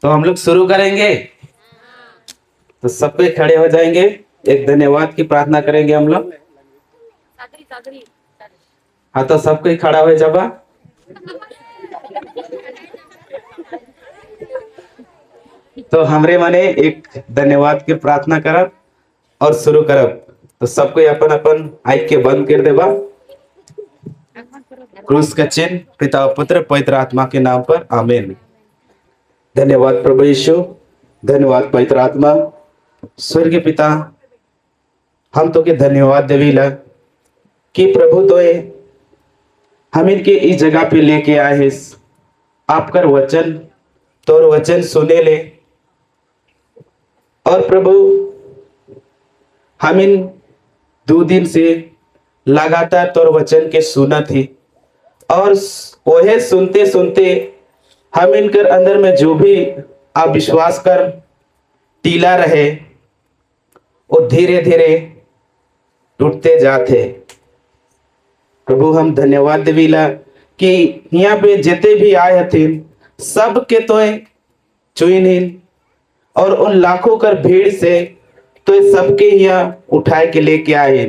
तो हम लोग शुरू करेंगे। तो सब पे खड़े हो जाएंगे, एक धन्यवाद की प्रार्थना करेंगे हम लोग। हाँ, तो सब कोई खड़ा हो जाबा। तो हमरे माने एक धन्यवाद की प्रार्थना करब और शुरू करब। तो सब कोई अपन अपन आँख के बंद कर देबा। क्रूस का चिन्ह पिता पुत्र पवित्र आत्मा के नाम पर आमीन। धन्यवाद प्रभु यीशु, धन्यवाद पवित्र आत्मा। स्वर्गीय पिता, हम तो के धन्यवाद देवीला कि प्रभु तो हम इनके इस जगह पे लेके आए हैं। आपकर वचन तोर वचन सुने ले। और प्रभु हम इन 2 दिन से लगातार तोर वचन के सुना थी, और वह सुनते सुनते हम इनकर अंदर में जो भी अविश्वास कर टीला रहे वो धीरे धीरे टूटते जाते। प्रभु हम धन्यवाद देवीला कि यहाँ पे जिते भी आए हथिन सब के तो चुनिन, और उन लाखों कर भीड़ से तो सबके यहाँ उठाए के लेके आए,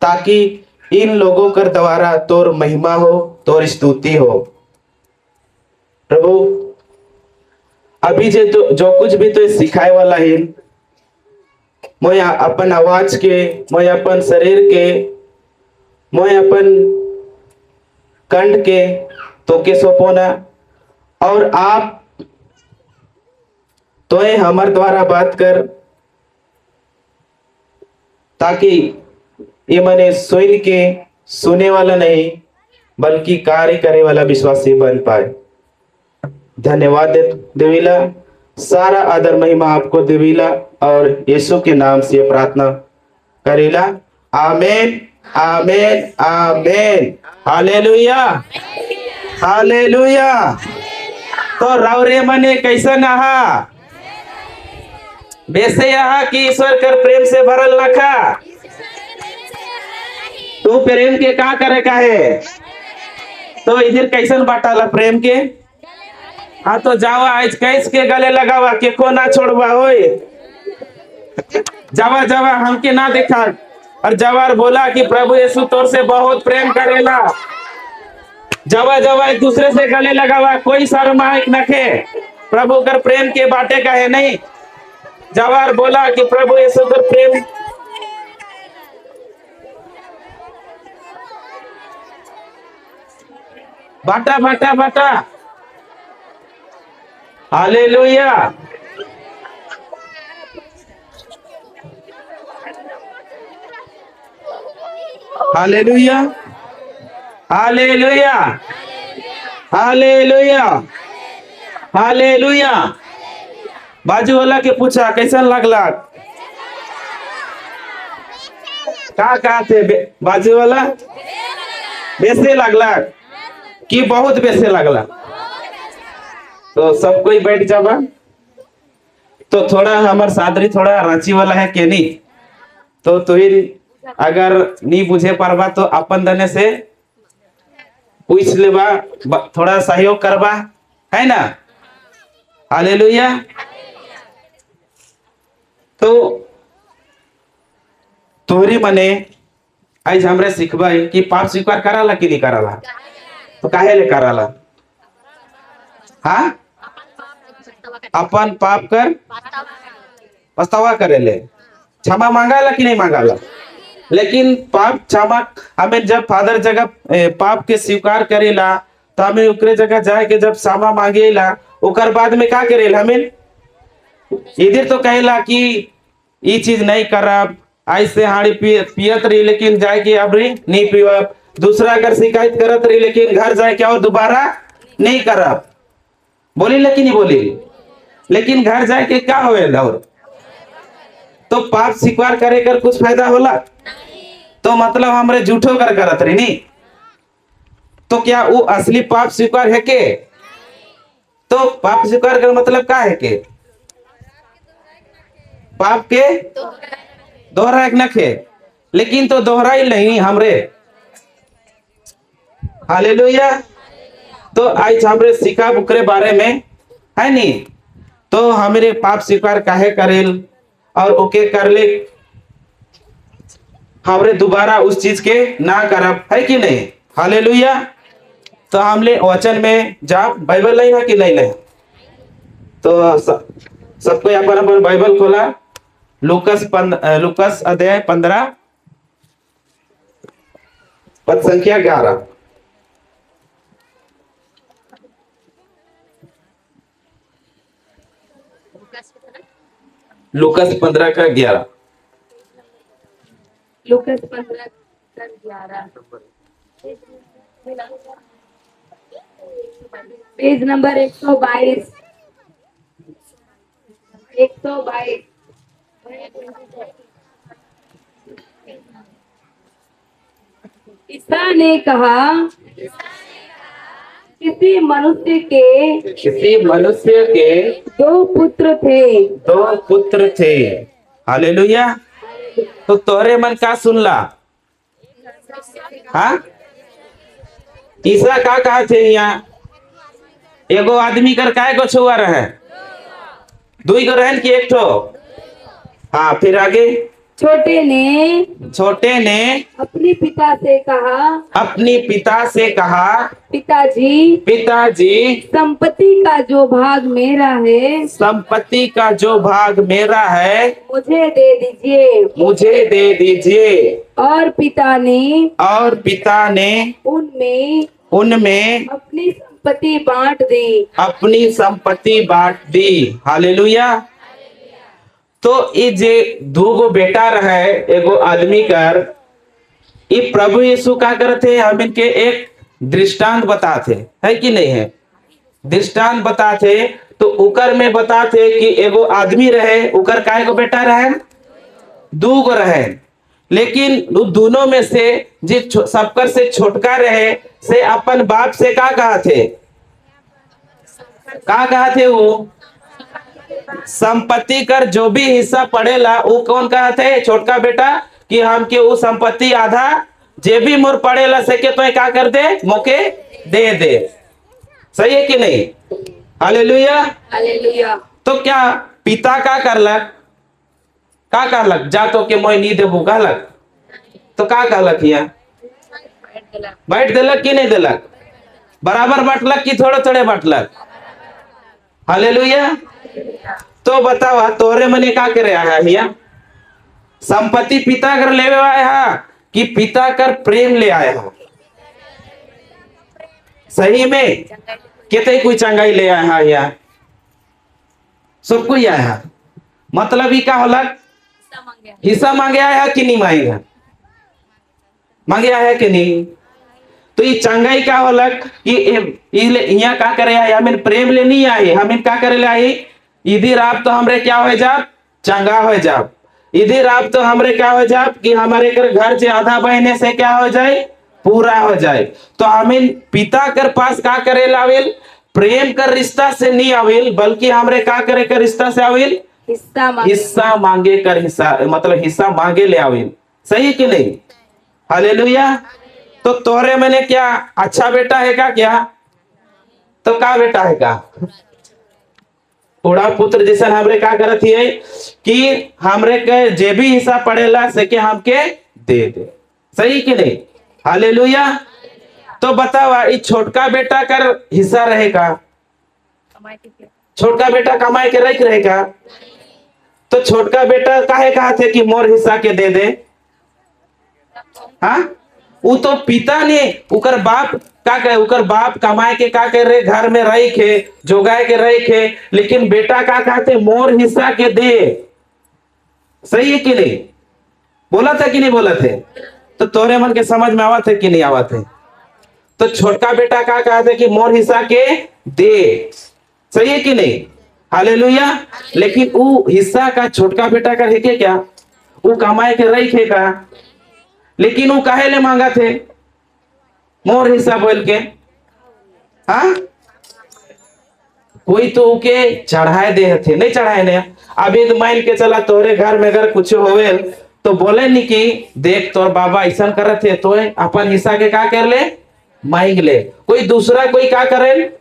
ताकि इन लोगों कर द्वारा तोर महिमा हो, तोर स्तुति हो। प्रभु अभी जो कुछ भी तो सिखाए वाला है, मैं अपन आवाज के, मैं अपन शरीर के, मैं अपन कंठ के तो के सौंपोना, और आप तो हमारे द्वारा बात कर, ताकि ये मने सुन के सुने वाला नहीं बल्कि कार्य करे वाला विश्वासी बन पाए। धन्यवाद देवीला, सारा आदर महिमा आपको देवीला, और यीशु के नाम से प्रार्थना करेला। आमीन आमीन आमीन। Hallelujah hallelujah. तो रावरे मने कैसा नहा वैसे यहाँ की ईश्वर कर प्रेम से भरल रखा। तू प्रेम के का करे का है, तो इधर कैसन बाटाला प्रेम के। हाँ, तो जावा आज कैस के गले लगावा के को ना छोड़वा होए। जावा जावा हमके ना देखा, और जवार बोला कि प्रभु यीशु तोर से बहुत प्रेम करेला। जावा जावा एक दूसरे से गले लगावा, कोई शर्माए नखे। प्रभु कर प्रेम के बाटे का है नहीं। जवार बोला कि प्रभु यीशु कर प्रेम। बाटा बाटा बाटा। Hallelujah hallelujah hallelujah hallelujah hallelujah. बाजू वाला के पूछा कैसन लगला, का थे बाजू वाला बेसे लगला कि बहुत बेसे लगला। तो सब कोई बैठ जावा। तो थोड़ा हमार सादरी थोड़ा रांची वाला है के नहीं, तो तुहिर अगर नहीं बुझे पारबा तो अपन दने से पूछ लेबा, थोड़ा सहयोग करबा, है ना। हालेलुया। तो तोहरी मने आज हमरे सिखबा कि पाप स्वीकार कराला कि नहीं कराला। तो काहे ले कराला। हाँ, अपन पाप कर पछतावा करेले, क्षमा मांगाला कि नहीं मांगाला। लेकिन पाप क्षमा हमें जब फादर जगह पाप के स्वीकार करेला, तो हमें उकरे जगह जाए के जब क्षमा मांगेला, उकर बाद में का करेला हमें इधर तो कहेला कि ये चीज नहीं करब, ऐसे हाड़ी पियत रही लेकिन जाए के अब नहीं पीवब। दूसरा अगर शिकायत करत रही लेकिन घर जाए के और दोबारा नहीं करब। बोली लेकिन नहीं बोली, लेकिन घर जाए के क्या होएला। और तो पाप स्वीकार करे कर कुछ फायदा होला। तो मतलब हमरे झूठो कर करत रही नहीं, तो क्या वो असली पाप स्वीकार है के। तो पाप स्वीकार कर मतलब क्या है के पाप के दोहरा एक नखे, लेकिन तो दोहराई नहीं हमरे। हालेलुया। तो आज हमरे सिखा बुकरे बारे में है नहीं। तो हमरे पाप स्वीकार काहे करेल और ओके कर ले हमरे दोबारा उस चीज के ना करब, है कि नहीं? हालेलुया। तो हमले वचन में जा बाइबल नहीं है कि नहीं है? तो सबको अपन अपन बाइबल खोला, लूकस अध्याय 15 पद संख्या 11। लूकस 15 का 11। लूकस 15 का 11 पेज नंबर 122। 122। ईसा ने कहा, किसी मनुष्य के दो पुत्र थे। हालेलुया। तो तोरे मन का सुनला? हाँ, ईसा का कहा थे यहाँ? एगो आदमी कर काय को छुआ रहे? दुई को रहन की एक ठो? हाँ, फिर आगे। छोटे ने अपने पिता से कहा, पिताजी, संपत्ति का जो भाग मेरा है मुझे दे दीजिए। और पिता ने उनमें अपनी संपत्ति बांट दी। हालेलुया। तो ये जे दूगो बेटा रहे एगो आदमी कर, ये प्रभु यीशु का करते हम इनके एक दृष्टांत बताते, है कि नहीं है? दृष्टांत बताते तो उकर में बताते कि एगो आदमी रहे, उकर काय को बेटा रहे? दूगो रहे। लेकिन दोनों में से जे सबकर से छोटका रहे से अपन बाप से का कहा थे? वो संपत्ति कर जो भी हिस्सा पड़ेला वो कौन कहा थे? छोटका बेटा कि हमके वो संपत्ति आधा जे भी मोर पड़ेला सके तो क्या कर दे, मोके दे। सही है कि नहीं? हालेलुया। तो क्या पिता का करलक? जा तो के मोय नी देबू कहलक? तो का कहलक? यहाँ बैठ देलक कि नहीं देलक? बराबर बांटलक कि थोड़े बांटलक? हालेलुया। तो बतावा तोरे मने का करे आया हिया? संपत्ति पिता कर ले आया कि पिता कर प्रेम ले आया? सही में केते कोई चंगाई ले आया हिया? सब कोई आया। मतलब ही का होला? हिस्सा मांगे आया कि नहीं मांगे आया कि नहीं? तो ये चंगाई का होला कि यहाँ का करे आया? हमें प्रेम ले नहीं आए, हमें का करे ले आई? इधर आप तो हमरे क्या हो जाब? चंगा हो जाब। इधर आप तो हमरे क्या हो जाब कि हमारे घर से आधा बहने से क्या हो जाए? पूरा हो जाए। तो हमें पिता कर पास का करे लावेल? प्रेम कर रिश्ता से नहीं आवेल, बल्कि हमरे का करे कर रिश्ता से आवेल? हिस्सा मांगे कर, हिस्सा मतलब हिस्सा मांगे ले आवेल। सही कि नहीं? हालेलुया। तो तोरे मैंने क्या अच्छा बेटा है क्या? तो का बेटा है का? उड़ा पुत्र जैसा हमरे का करत है कि हमरे के जे भी हिस्सा पड़ेला सके हमके दे। सही कि नहीं? हालेलुया। तो बतावा ये छोटका बेटा कर हिस्सा रहेगा? छोटका बेटा कमाए के रहेगा? तो छोटका बेटा काहे कहा थे कि मोर हिस्सा के दे? हाँ, वो तो पिता ने उकर बाप का कहे, उकर बाप कमाए के का कर रहे, घर में रही खे जोगाए के रही खे, लेकिन बेटा का कहते मोर हिस्सा के दे। सही है कि नहीं? बोला था कि नहीं बोला थे? तो तोरे मन के समझ में आवा थे कि नहीं आवा थे? तो छोटका बेटा का कहते कि मोर हिस्सा के दे। सही है कि नहीं? हालेलुया। लेकिन वो हिस्सा का छोटका बेटा का है क्या? वो कमाए के रही खे का, लेकिन वो काहे ले मांगा थे मोर हिस्सा बोल के? हाँ, कोई तो उके चढ़ाए दे थे, नहीं चढ़ाए ने। अभी तो मान के चला तोरे घर में अगर कुछ होवे तो बोले नहीं कि देख तोर बाबा ऐसा करे थे, तो अपन हिस्सा के का कर ले, मांग ले। कोई दूसरा कोई का करे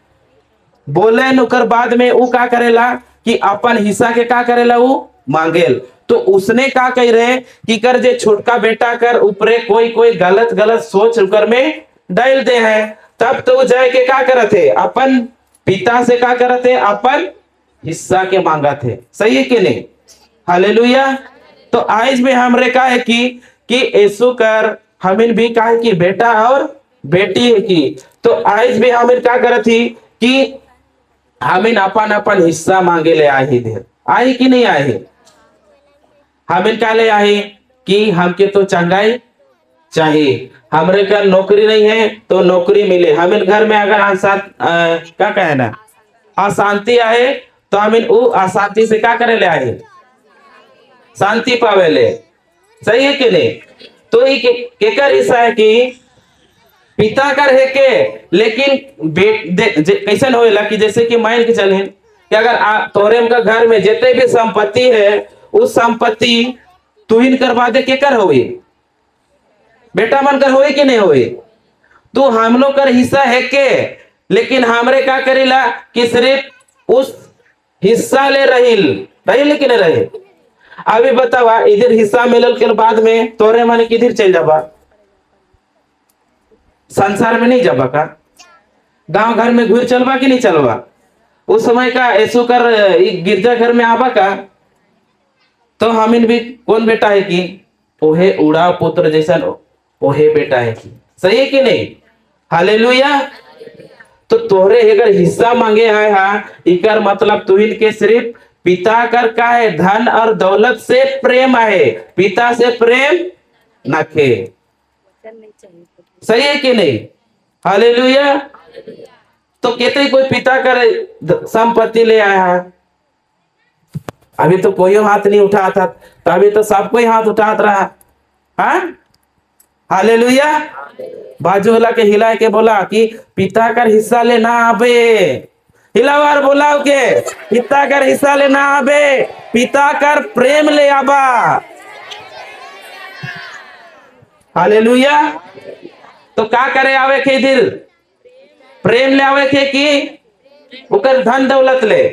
बोले नुकर बाद में वो का करेला कि अपन हिस्सा के का करेला वो मांगेल। तो उसने का कह रहे कि कर जे छोटका बेटा कर ऊपरे कोई कोई गलत गलत सोच उकर में डाल दे हैं, तब तो वो जाए के का करत है अपन पिता से का करत है अपन हिस्सा के मांगा थे। सही है कि नहीं? हालेलुया। तो आज में हमरे का है कि यीशु कर हमिन भी का है कि बेटा और बेटी है की, तो आज भी हमिन का करत ही कि हमिन अपन अपन हिस्सा मांगे ले आए ही देर आई कि नहीं आए। हमिन का ले आए कि हमके तो चंगाई चाहिए, हमरे का नौकरी नहीं है तो नौकरी मिले। हमिन घर में अगर क्या कहे ना अशांति आए तो हमिन वो अशांति से क्या करे ले आए शांति पावे ले। सही है कि नहीं? तो ये केकर हिस्सा है कि पिता कर है के, लेकिन कैसन होएला कि जैसे कि मान के चलिए कि अगर तोरे का घर में जितने भी संपत्ति है उस संपत्ति तू ही करवा दे के कर होई बेटा मन कर होई कि नहीं होई। तो हम लोग कर हिस्सा है के, लेकिन हमरे का करेला कि सिर्फ उस हिस्सा ले रहिल कि नहीं रहे। अभी बतावा इधर हिस्सा मिलल के बाद में तोरे मन किधर चल जाबा, संसार में नहीं जाबा का, गांव घर में घूर चलबा कि नहीं चलबा। उस समय का ऐसो कर गिरजा घर में आबा का, तो हमिन भी कौन बेटा है कि ओहे उड़ा पुत्र जैसा ओहे बेटा है कि। सही है कि नहीं? हालेलुया। तो तोहरे अगर हिस्सा मांगे है इकर मतलब तुहिन के सिर्फ पिता कर का है धन और दौलत से प्रेम है, पिता से प्रेम नखे। सही है कि नहीं? हालेलुया। तो कहते कोई पिता कर संपत्ति ले आया है, अभी तो कोई हाथ नहीं उठा था, तो अभी तो सबको ही हाथ उठात रहा। हाँ हालेलुया। बाजू वाला के हिला के बोला कि पिता कर हिस्सा ले ना आबे, हिलावार बोला के पिता कर हिस्सा ले ना आबे, पिता कर प्रेम ले आबा। हालेलुया। तो का करे आवे के इधर प्रेम ले आवे के कि उकर धन दौलत ले।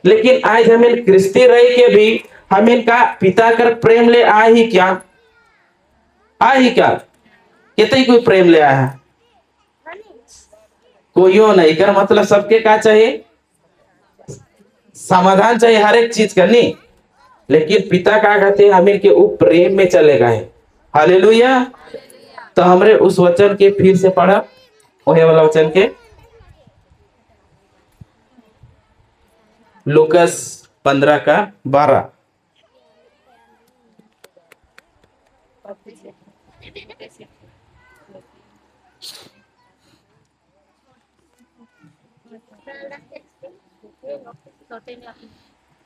लेकिन आज हमें क्रिस्ती रही के भी हमें का पिता कर प्रेम ले आ ही क्या, आ ही क्या कितने कोई प्रेम ले आया है कोई नहीं कर। मतलब सबके का चाहिए समाधान चाहिए हर एक चीज करनी, लेकिन पिता का कहते हैं हमें के वो प्रेम में चले गए। हालेलुया। तो हमरे उस वचन के फिर से पढ़ा वही वाला वचन के लूकास 15:12।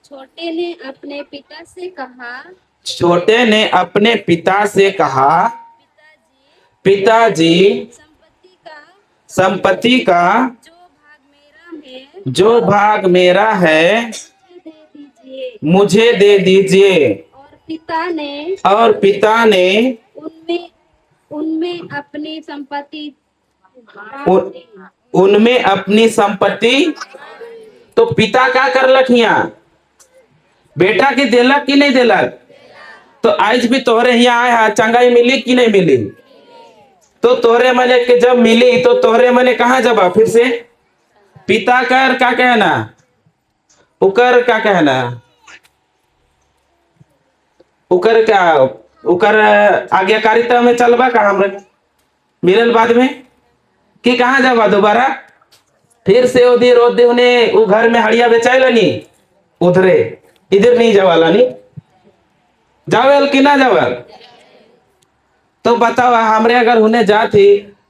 छोटे ने अपने पिता से कहा, छोटे ने अपने पिता से कहा पिताजी संपत्ति का जो भाग मेरा है मुझे दे दीजिए। और पिता ने उनमें उनमें अपनी संपत्ति उनमें अपनी संपत्ति। तो पिता क्या करलक यहाँ बेटा की देलक कि नहीं देलक। तो आज भी तोहरे यहाँ आए हा चंगाई मिली कि नहीं मिली। तो तोहरे मने के जब मिली तो तोहरे मने कहाँ जबा फिर से पिता कर क्या कहना उकर क्या कहना उकर क्या उकर आज्ञाकारिता में चलबा का हमरे मिलल बाद में कि कहाँ जाबा दोबारा फिर से उधर उन्हें वो घर में हड़िया बेचाएला नी उधरे इधर नहीं जावाला नी जावेल कि ना जावेल। तो बताओ हमरे अगर उन्हें जाती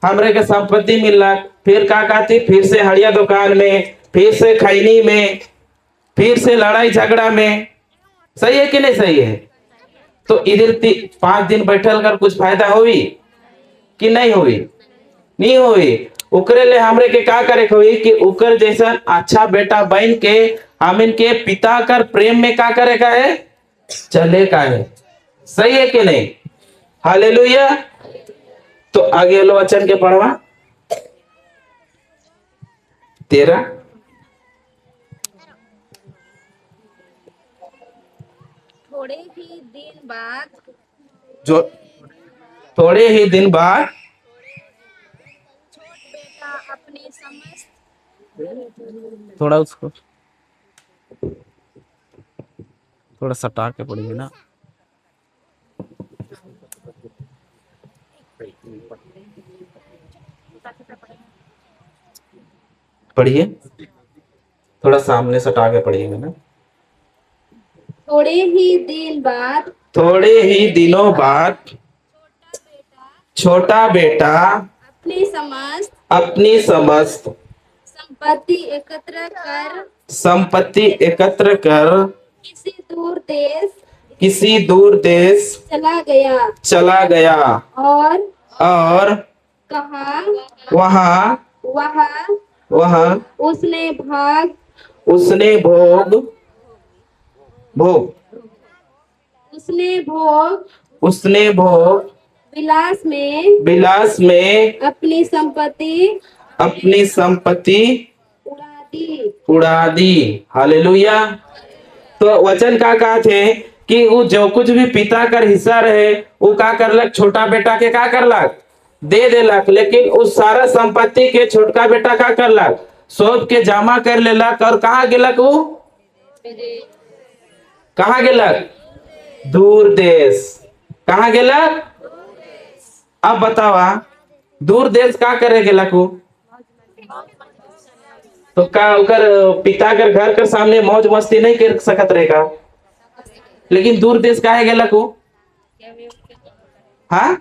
हमरे के संपत्ति मिलला फिर का कहती फिर से हड़िया दुकान में फिर से खैनी में फिर से लड़ाई झगड़ा में। सही है कि नहीं सही है। तो इधर 5 दिन बैठल कर कुछ फायदा हुई कि नहीं हुई, नहीं हुई। उकरे ले हमरे के का करे हुई कि उकर जैसा अच्छा बेटा बन के हम इनके पिता कर प्रेम में का करे का है चले का है। सही है कि नहीं। हालेलुया। तो आगे लो वचन के पढ़वा 13 थोड़े ही दिन बाद जो थोड़े ही दिन बाद छोट बेटा अपनी समस्त थोड़ा उसको थोड़ा सटा के पड़ेगी ना। पढ़िए, थोड़ा सामने सटा के पढ़िएगा ना। थोड़े ही दिन बाद थोड़े ही दिनों बाद छोटा बेटा अपनी समस्त संपत्ति एकत्र कर किसी दूर देश चला गया और कहा वहाँ वहाँ उसने उसने भोग उसने भोग विलास में अपनी संपत्ति उड़ा दी। हालेलुया। तो वचन का कहा थे कि वो जो कुछ भी पिता कर हिस्सा रहे वो का करलक, छोटा बेटा के का करलक, दे देलक। लेकिन उस सारा संपत्ति के छोटका बेटा का करलक, सौंप के जमा कर लेलक। और कहाँ गेलक वो, कहाँ गेलक, दूर देश। कहाँ गेलक, अब बतावा दूर देश का करे गेलक वो। तो का उकर पिता कर घर के सामने मौज मस्ती नहीं कर सकत रहेगा, लेकिन दूर देश काहे गेलक वो। हाँ,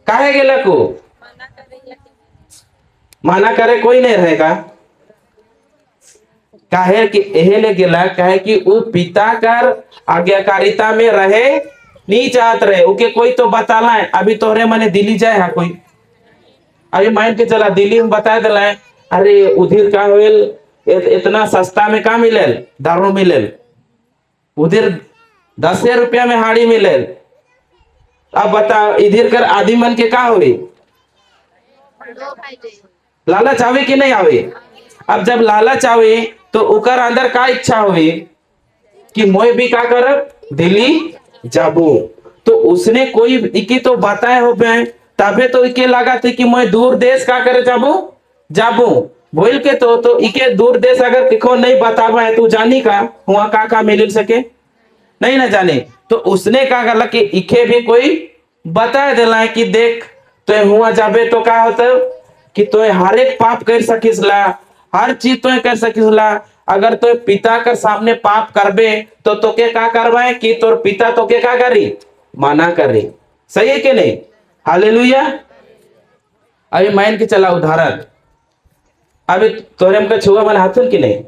काहे गेलक वो, माना करे कोई नहीं रहेगा। काहे कि एहे ले गेला, काहे कि वो पिता कर आज्ञाकारिता में रहे नहीं चाहत रहे। ओके कोई तो बताला है, अभी तोहरे मने दिल्ली जाए है कोई, अभी मान के चला दिल्ली में बता दिला है, अरे उधर का होल इतना सस्ता में का मिलेल, दारू मिलेल, उधर 10 रुपया में हाड़ी मिलेल। अब बता इधर कर आदि मन के का हुई, लालच आवे कि नहीं आवे। अब जब लालच आवे तो उकर अंदर का इच्छा हुई कि मोय भी का करब, दिल्ली जाबू। तो उसने कोई इके तो बताए हो बे, तबे तो इके लगा थे कि मैं दूर देश का करे जाबू बोल के। तो इके दूर देश अगर किको नहीं बतावा है तो जानी का हुआ का मिल सके, नहीं ना जाने। तो उसने का गला कि इके भी कोई बता दिला है कि देख तो हुआ जाबे तो का होता कि तो हर एक पाप कर सकिसला, हर चीज तो कर सकिसला। अगर तो पिता के सामने पाप करबे तो तोके का करवाए कि तोर पिता तोके का करी, मना करी। सही है कि नहीं। हालेलुया। अभी मान के चला उदाहरण, अभी तोरे हमका छुआ मन हाथन की नहीं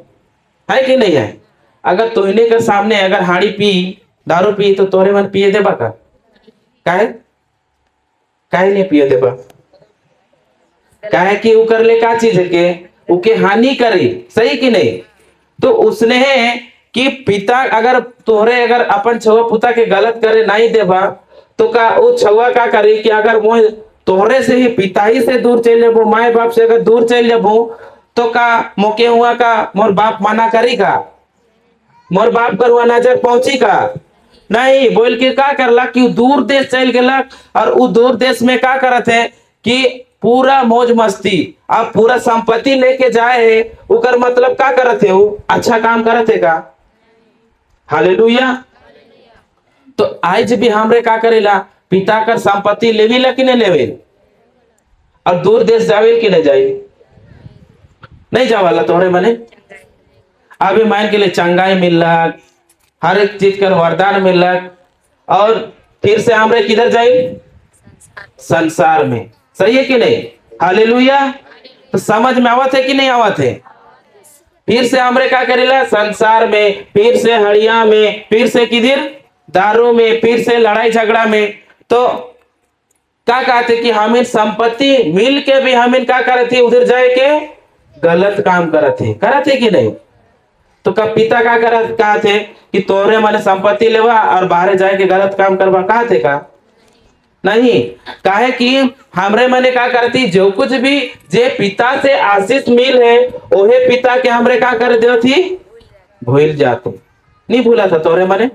है कि नहीं है। अगर तोहने के सामने अगर हाड़ी पी, दारू पी, तो तोरे मन पिए देबा का, काहे काहे नहीं पिए देबा, काहे कि उ कर ले का चीज है के उके हानि करी। सही कि नहीं। तो उसने है कि पिता अगर तोहरे अगर अपन छुआ पुता के गलत करे नहीं देबा तो का वो छुआ का करे कि अगर वो तोहरे से ही पिता ही से दूर चल जाबो, माए बाप से अगर दूर चल जाबो तो का मोके हुआ का मोर बाप मना करी का, मोर बाप कर हुआ नजर पहुंची का नहीं। बोल के का करला कि दूर देश चल गेला। और वो दूर देश में का करत है कि पूरा मौज मस्ती अब पूरा संपत्ति लेके जाए है, उकर मतलब का करत है, वो अच्छा काम करत है का। हालेलुया। तो आज भी हमरे का करेला, पिता का संपत्ति लेवी ला कि नहीं लेवे, और दूर देश जावे कि नहीं जाए, नहीं जावाला तोहरे मने। अभी मान के लिए चंगाई मिलक, हर एक चीज का वरदान मिलक, और फिर से हमरे किधर जाए, संसार में। सही है कि नहीं। हालेलुया। तो समझ में आवत है कि नहीं आवत है। फिर से हमरे का करेला, संसार में, फिर से हड़िया में, फिर से किधर दारू में, फिर से लड़ाई झगड़ा में। तो क्या कहते कि हमें संपत्ति मिल के भी हमें क्या करते, उधर जाए के गलत काम करते कि नहीं। तो का पिता का करत कहा थे कि तोरे मैंने संपत्ति लेवा और बाहर जाए के गलत काम करवा, कहा थे का नहीं। काहे कि हमरे मने का करती जो कुछ भी जे पिता से आशीष मिल है ओहे पिता के हमरे का कर दे थी, भूल जाते नहीं भूला था तोरे मने।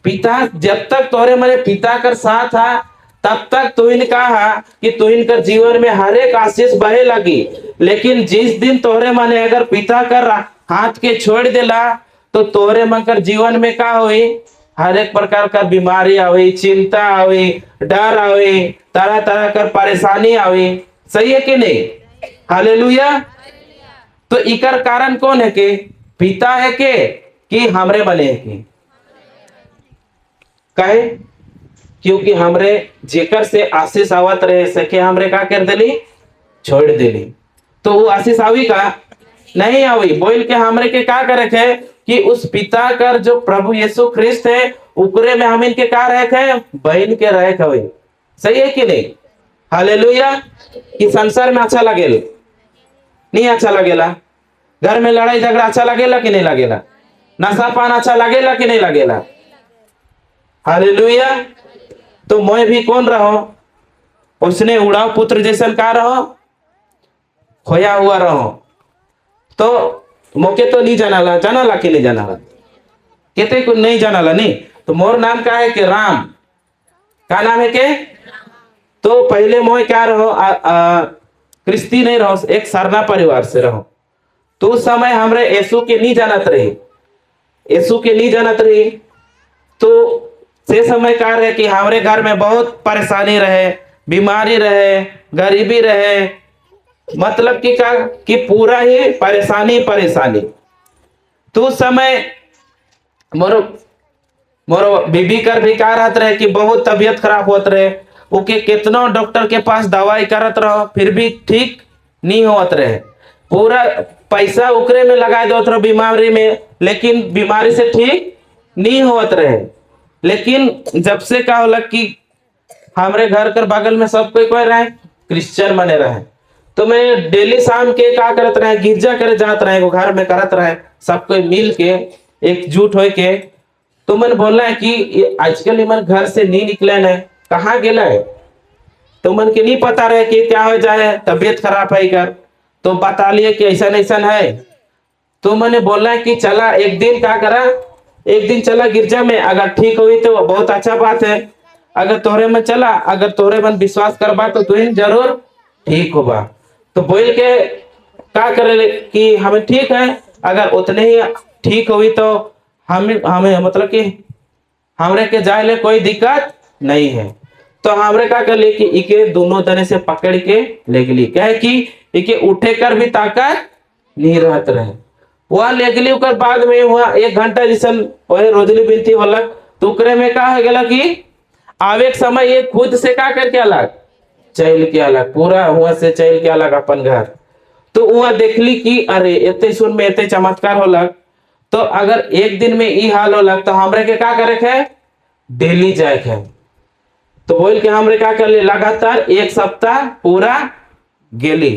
पिता जब तक तोरे मने पिता कर साथ था तब तक तू इन कहा कि तू इनकर जीवन में हर एक आशीष बहे लगी। लेकिन जिस दिन तोरे मने अगर पिता कर हाथ के छोड़ देला तो तोरे मन कर जीवन में का हुई, हर एक प्रकार का बीमारी आवी, चिंता आवी, डर आवी, तरह तरह कर परेशानी आवी। सही है कि नहीं? हालेलुया। तो इकर कारण कौन है के? पिता है के कि हमरे बने है के? कहे क्योंकि हमरे जेकर से आशीष आवत रहे सके हमरे का कर देली, छोड़ देली। तो वो आशीष आवी का नहीं आवी। बोल के हमरे के का करे थे कि उस पिता कर जो प्रभु यीशु ख्रिस्त है उकरे में हम इनके का रहे थे, बहन के रहे थे। सही है कि नहीं? हालेलुया। कि संसार में अच्छा लगेला नहीं अच्छा लगेला? घर में लड़ाई झगड़ा अच्छा लगेला कि नहीं लगेला? नशा पान अच्छा लगेला कि नहीं लगेला? हालेलुया। तो मैं भी कौन रहो? उसने उड़ाव पुत्र जैसन का रहो, खोया हुआ रहो। तो मौके तो नहीं जानाला, जानाला कि नहीं जानाला? कहते को नहीं जानाला नहीं। तो मोर नाम का है कि राम। का नाम है के? तो पहले मोय क्या रहो, क्रिस्ती नहीं रहो, एक सरना परिवार से रहो। तो उस समय हमरे यीशु के नहीं जानत रही, यीशु के नहीं जानत रही। तो से समय का रहे कि हमारे घर में बहुत परेशानी रहे, बीमारी रहे, गरीबी रहे, मतलब कि का कि पूरा ही परेशानी परेशानी। तो उस समय मोरो मोरो बीबी कर भी का रहत रहे कि बहुत तबीयत खराब होत रहे। ओके कितना डॉक्टर के पास दवाई करत रहो फिर भी ठीक नहीं होत रहे। पूरा पैसा उकरे में लगा दो रहो बीमारी में, लेकिन बीमारी से ठीक नहीं होत रहे। लेकिन जब से का होला कि हमारे घर कर बगल में सब कोई रहे क्रिश्चियन बने रहे, तो मैं डेली शाम के का करत रहे, गिरजा करे जात रहे, वो घर में करत रहे सब कोई मिल के एकजुट हो के। तो मैंने बोला है कि आजकल मन घर से नहीं निकले न, कहाँ गेला है? तो मन के नहीं पता रहे कि क्या हो जाए, तबीयत खराब है कर। तो बता लिए कि ऐसा ऐसा है। तो मैंने बोला कि चला एक दिन क्या करा, एक दिन चला गिरजा में, अगर ठीक हुई तो बहुत अच्छा बात है। अगर तोहरे में चला, अगर तोहरे मन विश्वास करबा तो तुम जरूर ठीक होगा। तो बोल के क्या करे कि हमें ठीक है, अगर उतने ही ठीक हुई तो हमें मतलब कि हमरे के जाए ले कोई दिक्कत नहीं है। तो हमरे का कर ले कि इके दोनों तरह से पकड़ के ले गली, कहे कि इके उठे कर भी ताकत नहीं रहत रहे। वह ले गली कर बाद में वह 1 घंटा जैसन वही रोजली बिनती वाला टुकड़े में का हो गया कि आवे के समय ये खुद से का करके अलग चल के अलग, पूरा हुआ से चल के अलग अपन घर। तो वह देखली कि अरे इतने सुन में इतने चमत्कार हो लग, तो अगर एक दिन में ई हाल हो लग तो हमरे के का करे है, डेली जाए है। तो बोल के हमरे का कर ले लगातार 1 सप्ताह पूरा गेली।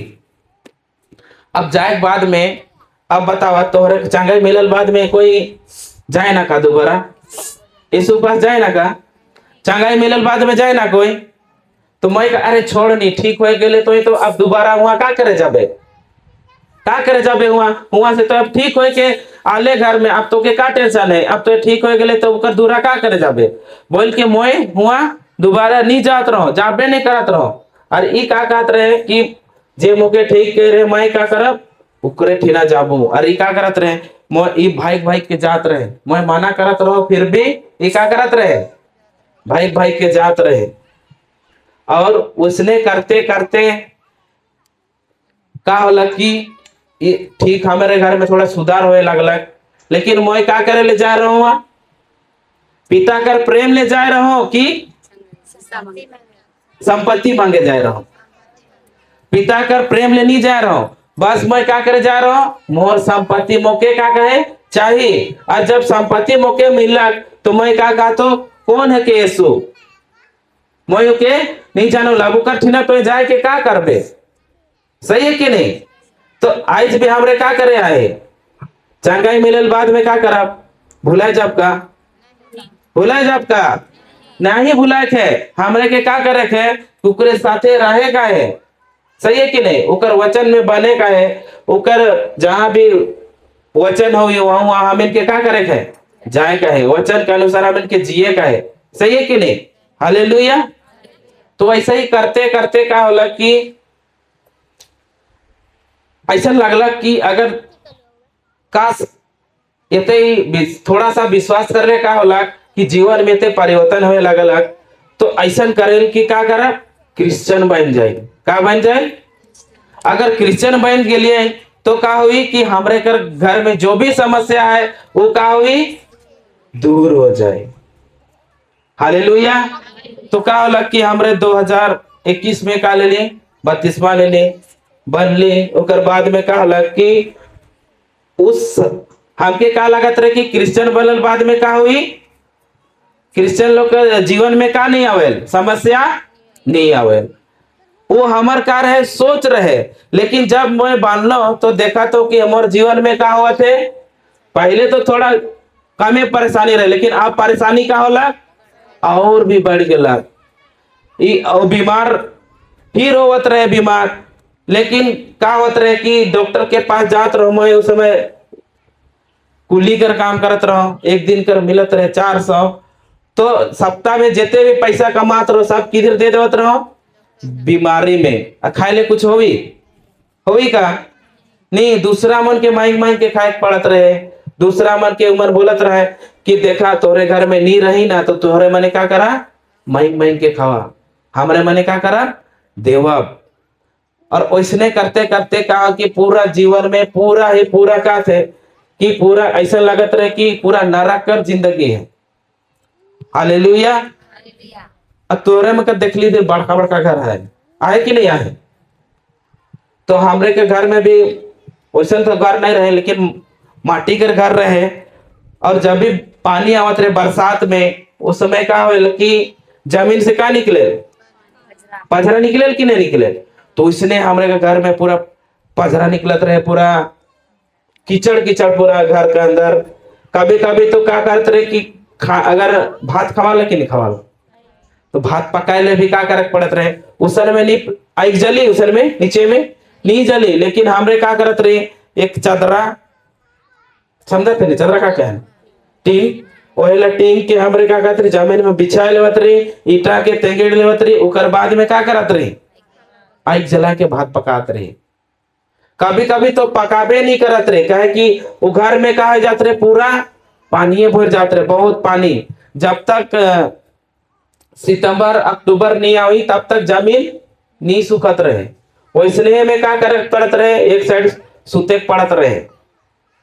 अब जाए बाद में, अब बतावा तोहरे चंगाई मिलल बाद में कोई जाए ना का दोबारा यीशु पास जाए ना का? चंगाई मिलल बाद में जाए ना कोई? तो मैं अरे छोड़ नहीं ठीक हो गए तो अब दोबारा वहां का करे जाबे, का करे जाबे वहां से तो अब ठीक हो के आले घर में, अब तो के का टेंशन है, अब तो ठीक हो गए तो ओकर दूरा का करे जाबे। बोल के मोए हुआ दोबारा नहीं जात रहो, जाबे नहीं करत रहो। और ई का कहत रहे कि जे मोके ठीक कह रहे मैं का करब उकरे ठीना जाबू। और ई का करत रहे मोए ई भाई के जात रहे, मैं माना करत रहो फिर भी ई का करत रहे भाई के जात रहे। और उसने करते करते का होला कि ठीक हमारे घर में थोड़ा सुधार होए लगलक। लेकिन मैं का करे ले जा रहा हूँ, पिता कर प्रेम ले जा रहा हूँ कि संपत्ति मांगे जा रहा हूँ? पिता कर प्रेम ले नहीं जा रहा हूँ, बस मैं क्या करे जा रहा हूँ, मोर संपत्ति मौके का कहे चाहिए। और जब संपत्ति मौके मिलक तो मैं क्या कहा तो कौन है के यीशु, मैं के नहीं जानो लागू कर ठीना तो जाए के का करबे। सही है कि नहीं? तो आज भी हमरे का करे आए, चंगाई मिलल बाद में का करब, भुलाए जब का, भुलाए जब का नहीं भुलाए थे हमरे के का करे थे, उकरे साथे रहे का है। सही है कि नहीं? उकर वचन में बने का है, उकर जहां भी वचन हो वहां हम इनके का करे थे जाए का है, वचन के अनुसार हम इनके जिए का है। सही है कि नहीं? हालेलुया। तो ऐसा ही करते करते क्या होला कि ऐसा लगला कि अगर काश इते ही थोड़ा सा विश्वास कर रहे का होला कि जीवन में ते परिवर्तन होने लगल, तो ऐसा करें कि क्या करा, क्रिश्चियन बन जाए। का बन जाए? अगर क्रिश्चियन बन के लिए तो क्या हुई कि हमारे घर में जो भी समस्या है वो क्या हुई, दूर हो जाए। हालेलुया। तो क्या होला कि हमरे 2021 में का ले लिए, बपतिस्मा ले लिए, बन ली। ओकर बाद में का होला कि उस हमके का लागत रहे कि क्रिश्चियन बनल बाद में का हुई, क्रिश्चियन लोग के जीवन में का नहीं आवेल, समस्या नहीं आवेल। वो हमार का रहे, सोच रहे। लेकिन जब मैं बांधलो तो देखा तो कि हमारे जीवन में का हुआ थे, पहले तो थोड़ा कम परेशानी रहे, लेकिन अब परेशानी का होला और भी बढ़ गया। बीमार फिर होवत रहे बीमार, लेकिन का होत रहे कि डॉक्टर के पास जात रहो, मैं उस समय कुली कर काम करत रहो, एक दिन कर मिलत रहे 400, तो सप्ताह में जितने भी पैसा कमात रहो सब किधर दे देवत रहो, बीमारी में। खाए ले कुछ होवी का नहीं, दूसरा मन के मांग मांग के खाए पड़त रहे। दूसरा मन के उमर बोलत रहे कि देखा तोरे घर में नहीं रही ना तो तोहरे मने क्या करा, मांग मांग के खावा, हमारे मने क्या करा, देवा। और वैसने करते करते कहा कि पूरा जीवन में पूरा का थे कि पूरा ऐसा लगत रहे कि पूरा नरक कर जिंदगी है। हालेलुया। अब तोरे में देख ली बड़का बड़का घर है, आए कि नहीं आए? तो हमरे के घर में भी वैसे तो घर नहीं रहे, लेकिन माटी के घर रहे। और जब भी पानी आवत रहे बरसात में, उस समय का हो कि जमीन से का निकले, पजरा निकले कि नहीं निकले, तो इसने हमारे के घर में पूरा पजरा निकलत रहे, पूरा कीचड़ कीचड़ पूरा घर के अंदर। कभी कभी तो क्या करते रहे कि अगर भात खवाला कि नहीं खवाला, तो भात पकाए ले भी क्या करे पड़त रहे। उसन में नहीं आग जली, उसन में नीचे में नहीं जली, लेकिन हमरे क्या करत रहे, एक चादरा समझत नहीं, चादरा का क्या है, टीन, ओहेला टीन के हमरे क्या करत रहे, जमीन में बिछा लेवत रहे, ईटा के तेंगेड़ लेवत रहे। ओकर बाद में क्या करत रहे, आग जला के भात पकात रहे। कभी कभी तो पकाबे नहीं करत रहे, कहे कि वो घर में कहा जात रहे पूरा पानी भर जात रहे, बहुत पानी। जब तक सितंबर अक्टूबर नहीं आई तब तक जमीन नहीं सुखत रहे। वैसने में क्या करे पड़त रहे, एक साइड सुते पड़त रहे,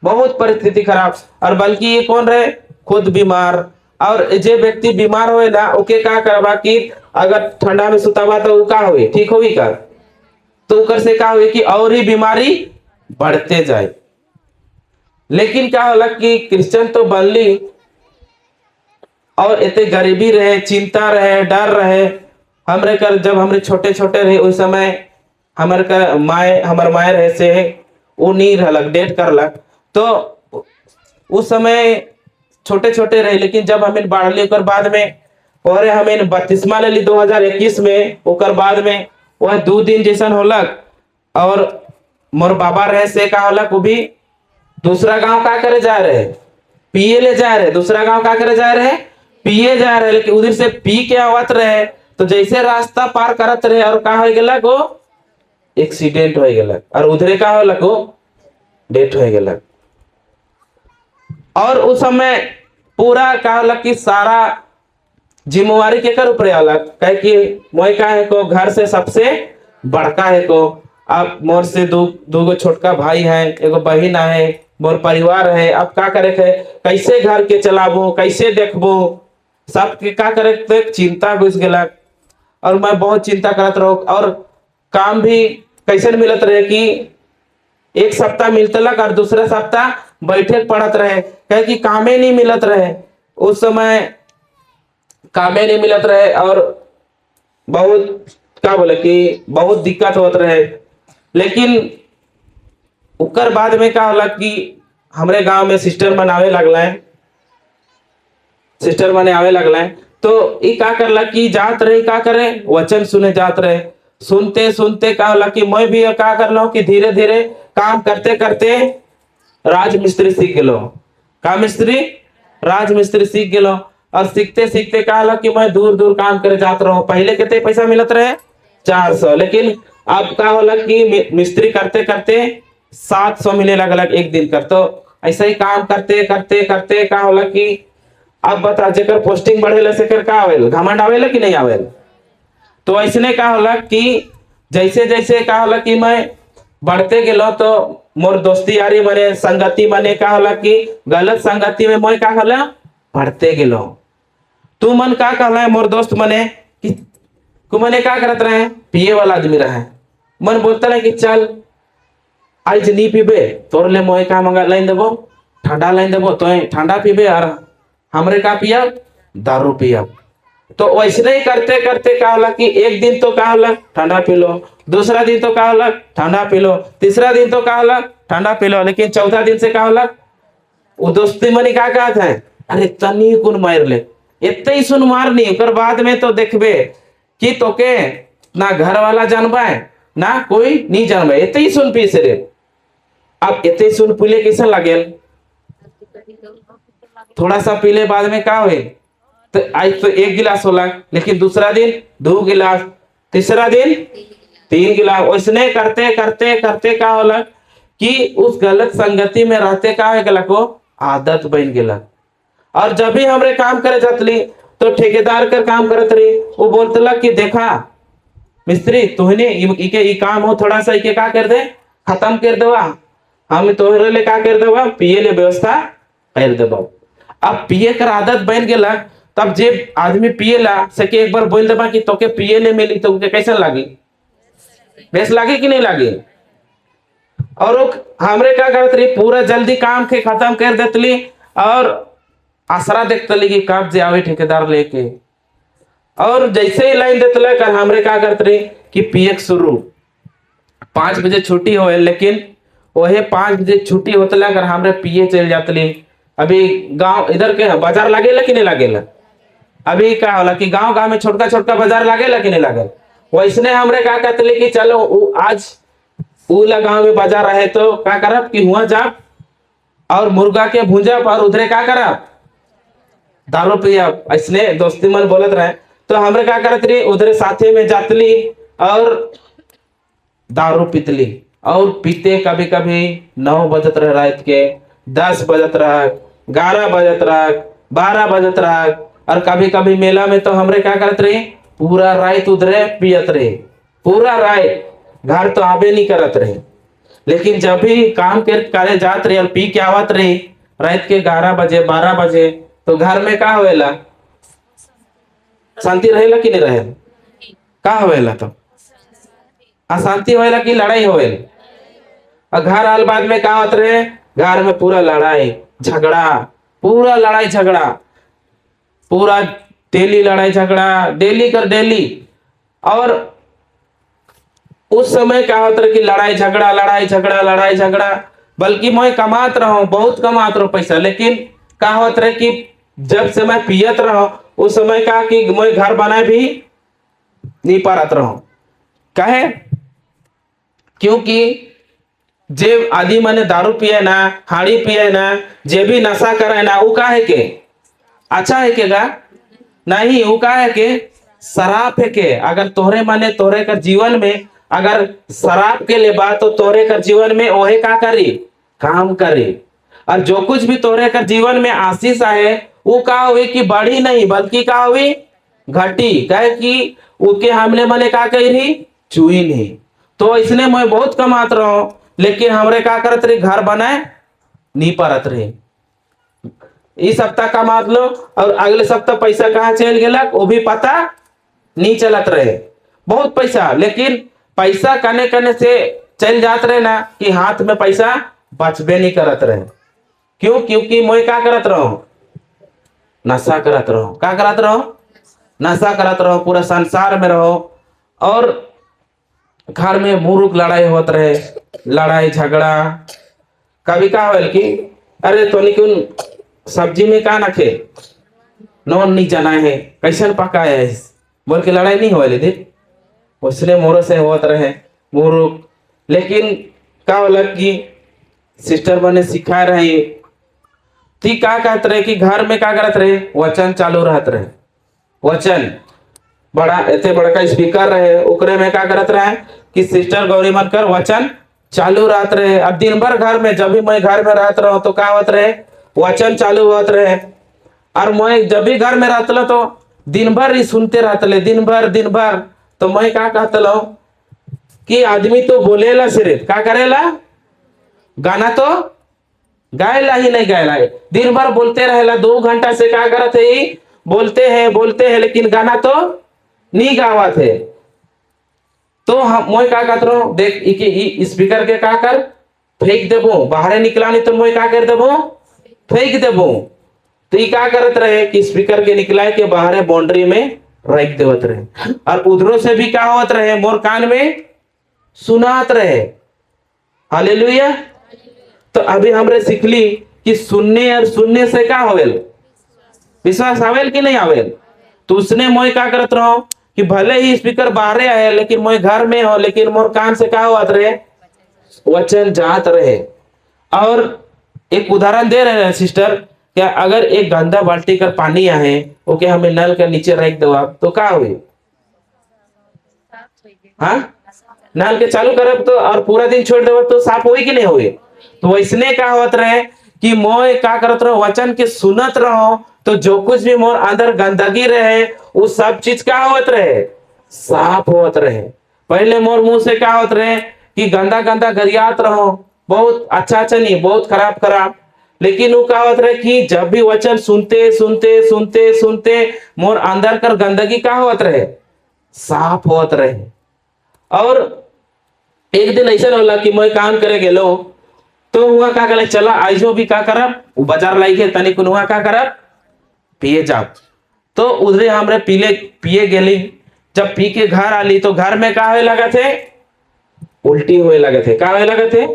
बहुत परिस्थिति खराब। और बल्कि ये कौन रहे, खुद बीमार। और जे व्यक्ति बीमार होए ना, ओके क्या करवा कि अगर ठंडा में सुतावा तो वो का हुए, ठीक होगी का, तो उकर से क्या हुए कि और ही बीमारी बढ़ते जाए। लेकिन क्या होला कि क्रिश्चियन तो बनली, और इतने गरीबी रहे, चिंता रहे, डर रहे। हमरे कर जब हमरे छोटे छोटे रहे उस समय हमर का हमर माए रहे से वो नहीं रहलक, डेट करलक। तो उस समय छोटे छोटे रहे, लेकिन जब हमें बढ़ली ओकर बाद में और हमें बपतिस्मा ले ली 2021 में। ओकर बाद में वह 2 दिन जैसन होलक, और मोर बाबा रहे से का होलक, वो भी दूसरा गांव का करे जा रहे, पिए ले जा रहे। दूसरा गांव का करे जा रहे, पिए जा रहे। लेकिन उधर से पी के आवत रहे, तो जैसे रास्ता पार करत रहे और का हो गलक, वो एक्सीडेंट हो गलक, और उधरे का होलक, वो डेथ हो गलक। और उस समय पूरा का होलक कि सारा जिम्मेवारी के कर ऊपर अलग, कहे कि मोय का है को घर से सबसे बड़का है को। अब मोर से दो गो छोटका भाई है, एगो बहन है, मोर परिवार है। अब का करे थे, कैसे घर के चलाबो, कैसे देखबो, सब के का करे थे, चिंता घुस गया। और मैं बहुत चिंता करत रहो। और काम भी कैसे मिलत रहे कि एक सप्ताह मिलतलक और दूसरा सप्ताह बैठे पड़त रहे, कहे कि कामे नहीं मिलत रहे। उस समय कामे नहीं मिलत रहे, और बहुत क्या बोले कि बहुत दिक्कत होत रहे। लेकिन उकर बाद में क्या होला कि हमरे गांव में सिस्टर मन आवे लगला है, सिस्टर मने आवे लगला है। तो ये क्या करला कि जात रहे, क्या करे, वचन सुने जात रहे। सुनते सुनते क्या होला कि मैं भी क्या कर लो कि धीरे धीरे काम करते करते राज मिस्त्री सीख लो। का मिस्त्री, राजमिस्त्री सीख गेलो और सीखते सीखते कहला कि मैं दूर दूर काम करे जात रहो। पहले कितने पैसा मिलत रहे 400, लेकिन अब का होला कि मिस्त्री करते करते 700 मिले लगलक एक दिन कर। तो ऐसे ही काम करते करते करते का होला कि अब बता जेकर पोस्टिंग बढ़ेला से कर का आवेल, घमंड आवेला कि नहीं आवेल। तो ऐसने का होला कि जैसे जैसे का होला कि मैं बढ़ते गेलो तो मोर दोस्ती यारी मने संगति मने का होला कि गलत संगति में मैं का होला बढ़ते गेलो। तू मन का कहला मोर दोस्त मने कि को मने का करत रहे पिए वाला आदमी रहे। मन बोलता है कि चल आज नहीं पीबे तोर ले मोए का मंगा लाइन देबो, ठंडा लाइन देबो, तो ठंडा पीबे और हमरे का पिया दारू पिया। तो वैसे ही करते करते का होला कि एक दिन तो का होला ठंडा पी लो, दूसरा दिन तो का होला ठंडा पी लो, तीसरा दिन तो का होला ठंडा पी लो, लेकिन चौथा दिन से का होला वो दोस्ती मनी का कहत है अरे तनी कुन मार ले, इतने ही सुन मारनी ओकर बाद में तो देखबे कि तोके ना घर वाला जानबा ना कोई नहीं जानबा, इतने ही सुन पी से रे। अब इतने ही सुन पीले कैसा लगेल, थोड़ा सा पीले बाद में का हुए तो आज तो 1 गिलास होला, लेकिन दूसरा दिन 2 गिलास, तीसरा दिन 3 गिलास। उसने करते करते करते का होला कि उस गलत संगति में रहते का हो गला को आदत बन गेला। और जब भी हमरे काम करे जातली तो ठेकेदार कर काम करत रही, वो बोलतला कि देखा मिस्त्री तुहने इके ई काम हो थोड़ा सा इके का कर दे खत्म कर देवा, हम तोहरे ले का कर देवा पिए ले व्यवस्था कर देबा। अब पिए कर आदत बन गेला, तब जे आदमी पिएला सके एक बार बोल देबा कि तोके पिए ले मिली तो कैसा लागी, बेस लागे कि नहीं लागे। और हमरे का करत रही पूरा जल्दी काम के खत्म कर देतली और आसरा देखतली कि कब जे आवे ठेकेदार लेके। और जैसे ही लाइन देतला कर हमरे का करत रही कि पिए शुरू 5 बजे छुट्टी होए, लेकिन वही 5 बजे छुट्टी होतला कर हमरे पिए चल जातली। अभी गांव इधर के बाजार लागेला कि नहीं लागेला, अभी का होला कि गांव गांव में छोटका छोटका बाजार लागेला कि नहीं लागेला। वैसने हमरे का कहतली कि चलो आज उला गांव में बाजार रहे तो का करब कि हुआ जाब और मुर्गा के भूंजब और उधरे का करब दारू पियब। ऐसने दोस्ती मन बोलत रहे तो हमरे का करत रही उधरे साथे में जातली और दारू पीतली और पीते कभी कभी 9 बजत रहे रात के, 10 बजत रहा, 11 बजत रहा, 12 बजत रहा। और कभी कभी मेला में तो हमरे क्या करत रही पूरा रात उधरे पियत रहे, पूरा रात घर तो आबे नहीं करत रहे। लेकिन जब भी काम करे जात रहे और पी के आवत रही रात के 11 बजे 12 बजे तो घर में का होएला शांति रहेला कि नहीं रहेला, का होएला तो अशांति होएला कि लड़ाई होएला। और घर आल बाद में का होत रहे घर में पूरा लड़ाई झगड़ा, पूरा लड़ाई झगड़ा, पूरा डेली लड़ाई झगड़ा डेली कर डेली। और उस समय क्या होता है कि लड़ाई झगड़ा लड़ाई झगड़ा लड़ाई झगड़ा, बल्कि मैं कमात रहो बहुत कमात रहो पैसा, लेकिन क्या होता है कि जब से मैं पियत रहो उस समय का कि मैं घर बनाए भी नहीं पारत रहो। काहे क्योंकि जे आदि माने दारू पिए ना हाड़ी पिए ना जे भी नशा करे ना वो का है के अच्छा है के गा नहीं, वो का है के शराब है के। अगर तोहरे माने तोहरे कर जीवन में अगर शराब के ले बात तो तोहरे कर जीवन में ओहे का करी काम करे। और जो कुछ भी तोहरे कर जीवन में आशीष आए वो का हुई कि बढ़ी नहीं बल्कि का हुई घटी, कहे कि उसके हमले मने का कही रही चुई नहीं। तो इसने मैं बहुत कमात रहो लेकिन हमरे का करत रही घर बनाए नहीं पारत रहे। इस सप्ताह कमात लो और अगले सप्ताह पैसा कहाँ चल गया वो भी पता नहीं चलत रहे, बहुत पैसा, लेकिन पैसा कने कने से चल जात रहे ना कि हाथ में पैसा बचबे नहीं करत रहे। क्यों? क्योंकि मैं क्या करत रहो नशा करत रहो। क्या करत रहो नशा करत रहो, पूरा संसार में रहो और घर में मुरुक लड़ाई होत रहे, लड़ाई झगड़ा। कभी का होल कि अरे तो निकुन सब्जी में का नखे नॉन नहीं जाना है कैसन पकाया है बोल के लड़ाई नहीं होले दी उसने मोरो से होत रहे मुरुक। लेकिन का होला कि सिस्टर बने सिखा रहे ती का कहत रहे कि घर में का करत रहे, वचन चालू रहत रहे। वचन बड़ा इतने बड़का स्पीकर रहे, ओकरे में का करत रहे कि सिस्टर गौरी मनकर वचन चालू रहत रहे। अब दिन भर घर में, जब भी मैं घर में रहत रहा तो का होत रहे, वचन चालू होत रहे। और मैं जब भी घर में रहता तो दिन भर ही सुनते रहते, दिन भर। तो मैं का कहता कि आदमी तो बोलेला सिर्फ, का करेला, गाना तो गायला ही नहीं गायला है, दिन भर बोलते रहेला। 2 घंटा से का करत है, बोलते हैं लेकिन गाना तो नहीं गावत है। तो हम मैं का कहत रहो, देख स्पीकर के का कर फेंक देबो, बाहर निकला नहीं तो मैं का कर देबो, फेंक देबो। तो ये का करत रहे कि स्पीकर के निकला के बाहर बाउंड्री में रख देवत रहे, और उधरों से भी का होत रहे, मोर कान में सुनात रहे। हालेलुया। तो अभी हमरे सीखली कि सुनने और सुनने से का होवेल, विश्वास आवेल कि नहीं आवेल। तो उसने मैं का करत रहो कि भले ही स्पीकर बाहर आए लेकिन मैं घर में हो, लेकिन मोर कान से का होत रहे, वचन जात रहे। और एक उदाहरण दे रहे हैं सिस्टर, क्या अगर एक गंदा बाल्टी का पानी आए ओके हमें नल के नीचे रख दो आप, तो का हुई, हाँ नल के चालू करब तो और पूरा दिन छोड़ देव तो साफ हुई कि नहीं हुई। तो वैसने का होत रहे कि मोय का करत रहो, वचन के सुनत रहो, तो जो कुछ भी मोर अंदर गंदगी रहे वो सब चीज का होत रहे, साफ होत रहे। पहले मोर मुंह से का होत रहे कि गंदा गरियात रहो, बहुत अच्छा नहीं, बहुत खराब। लेकिन वो का होत रहे कि जब भी वचन सुनते मोर अंदर कर गंदगी का होत रहे, साफ होत रहे। और एक दिन ऐसा होला कि मैं काम करे गेलो, तो हुआ का करे, चला आइजो भी का करब, वो बाजार लाई के तनिक हुआ का करब, पिए जाब। तो उधरे हमरे पिए गेली। जब पी के घर आली तो घर में का होए लगा थे, उल्टी होए लगे थे। का होए लगे थे,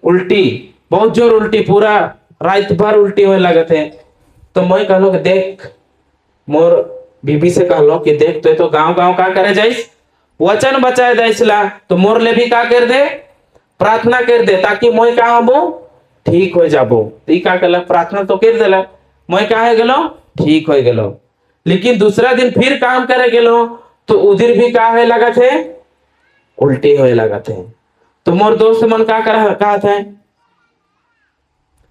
उल्टी, बहुत जोर उल्टी, पूरा रात भर उल्टी होए लगे थे। तो मैं कहलो कि देख, मोर बीबी से कहलो कि देख तो गांव का करे जाइस, वचन बचाए दैसला, तो मोर ले भी का कर दे, प्रार्थना कर दे, ताकि मैं का हबो, ठीक हो जाबो। तो का कहला, प्रार्थना तो कर देला, मैं का है गेलो, ठीक हो गेलो। लेकिन दूसरा दिन फिर काम करे गेलो तो उधर भी का है लगा थे, उल्टी होए लगा थे। तो मोर दोस्त मन का कहा था,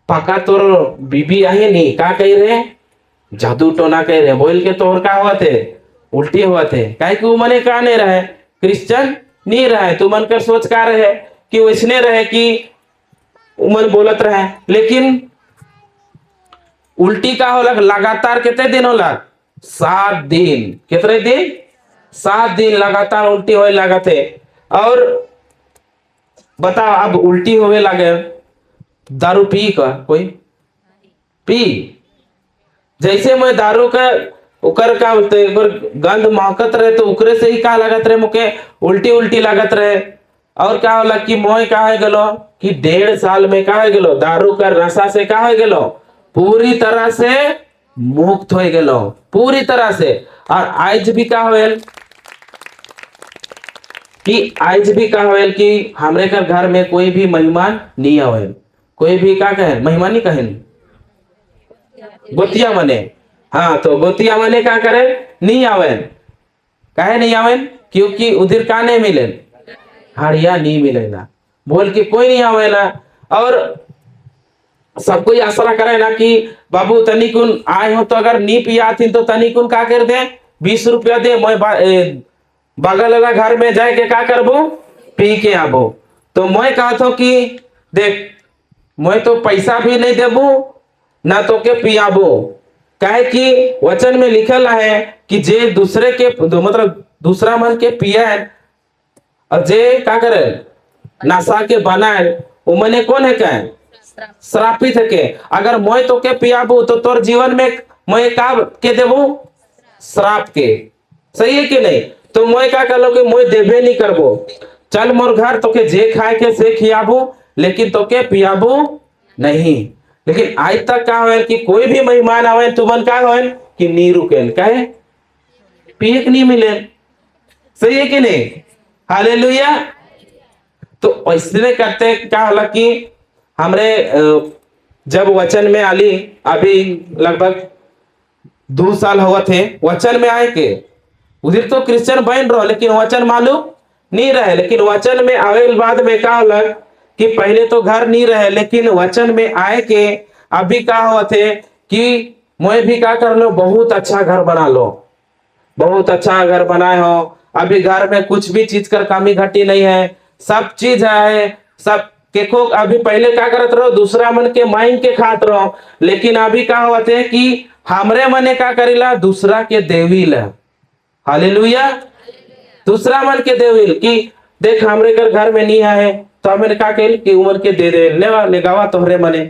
पका तोर बीबी आहे नहीं, का कह रहे, जादू टोना कह रहे, बोल के तोर का हुआ थे, उल्टी हुआ थे। काहे कि वो मने का नहीं रहे, क्रिश्चियन नहीं रहे। तू मन कर सोच का रहे कि वैसने रहे कि मन बोलत रहे। लेकिन उल्टी का होला लगातार कितने दिन होला, 7 दिन। कितने दिन, 7 दिन लगातार उल्टी होए लगा थे। और बताओ अब उल्टी होवे लगे, दारू पी का कोई पी, जैसे मैं दारू का उकर का बोलते गंध महकत रहे तो उकरे से ही का लगत रहे, मुके उल्टी लागत रहे। और का होला कि मोय का है गेलो कि 1.5 साल में का है गेलो, दारू का नशा से का है गेलो, पूरी तरह से मुक्त हो गेलो, पूरी तरह से। और आज भी का होल कि हमरे घर में कोई भी मेहमान नहीं आवे, कोई भी का कहे, मेहमान नहीं कहे, गोतिया मने, हाँ तो गोतिया मने का करे, नहीं आवे। काहे नहीं आवे, क्योंकि उधर का नहीं मिले, हड़िया नहीं मिलेला, बोल के कोई नहीं आवेला। और सबको आसरा करे ना कि बाबू तनिकुन आए हो तो अगर नहीं पिया थी तो तनिकुन का कर दे, 20 रुपया दे, मैं बगल वाला घर में जाए के का करबो, पी के आबो। तो मैं कहा था कि देख, मैं तो पैसा भी नहीं देबू ना तो के पियाबो। काहे कि वचन में लिखल है कि जे दूसरे के मतलब दूसरा मन के पिया और जे का करे नशा के बनाए, वो मने कौन है, क्या श्रापित है के। अगर मैं तो के पियाबू तो तोर जीवन में मैं का के देबू, श्राप के। सही है कि नहीं। तो मैं का कहलो कि मैं देबे नहीं करबो, चल मोर घर तो के जे खाए के से खियाबू, लेकिन तो के पियाबू नहीं। लेकिन आज तक का हो कि कोई भी मेहमान आवे तुमन का हो कि नहीं रुके, कहे पिए नहीं मिले। सही है कि नहीं, हालेलुया। तो ऐसे करते क्या होला कि हमरे जब वचन में आली, अभी लगभग 2 साल हुआ थे वचन में आए के, उधर तो क्रिश्चियन बन रहो लेकिन वचन मालूम नहीं रहे। लेकिन वचन में आवे बाद में का अलग कि पहले तो घर नहीं रहे, लेकिन वचन में आए के अभी का हुआ थे कि मैं भी का कर लो, बहुत अच्छा घर बना लो, बहुत अच्छा घर बनाए हो। अभी घर में कुछ भी चीज कर कमी घटी नहीं है, सब चीज है, सब के को अभी पहले क्या करत रहो, दूसरा मन के माइंड के खात रहो, लेकिन अभी का हुआ थे कि हमरे मने का करेला, दूसरा के देविल। हालेलुया। दूसरा मन के देविल कि देख हमरे घर में नहीं है तो हमें का कहिल कि उमर के दे दे ले गावा तोहरे मने।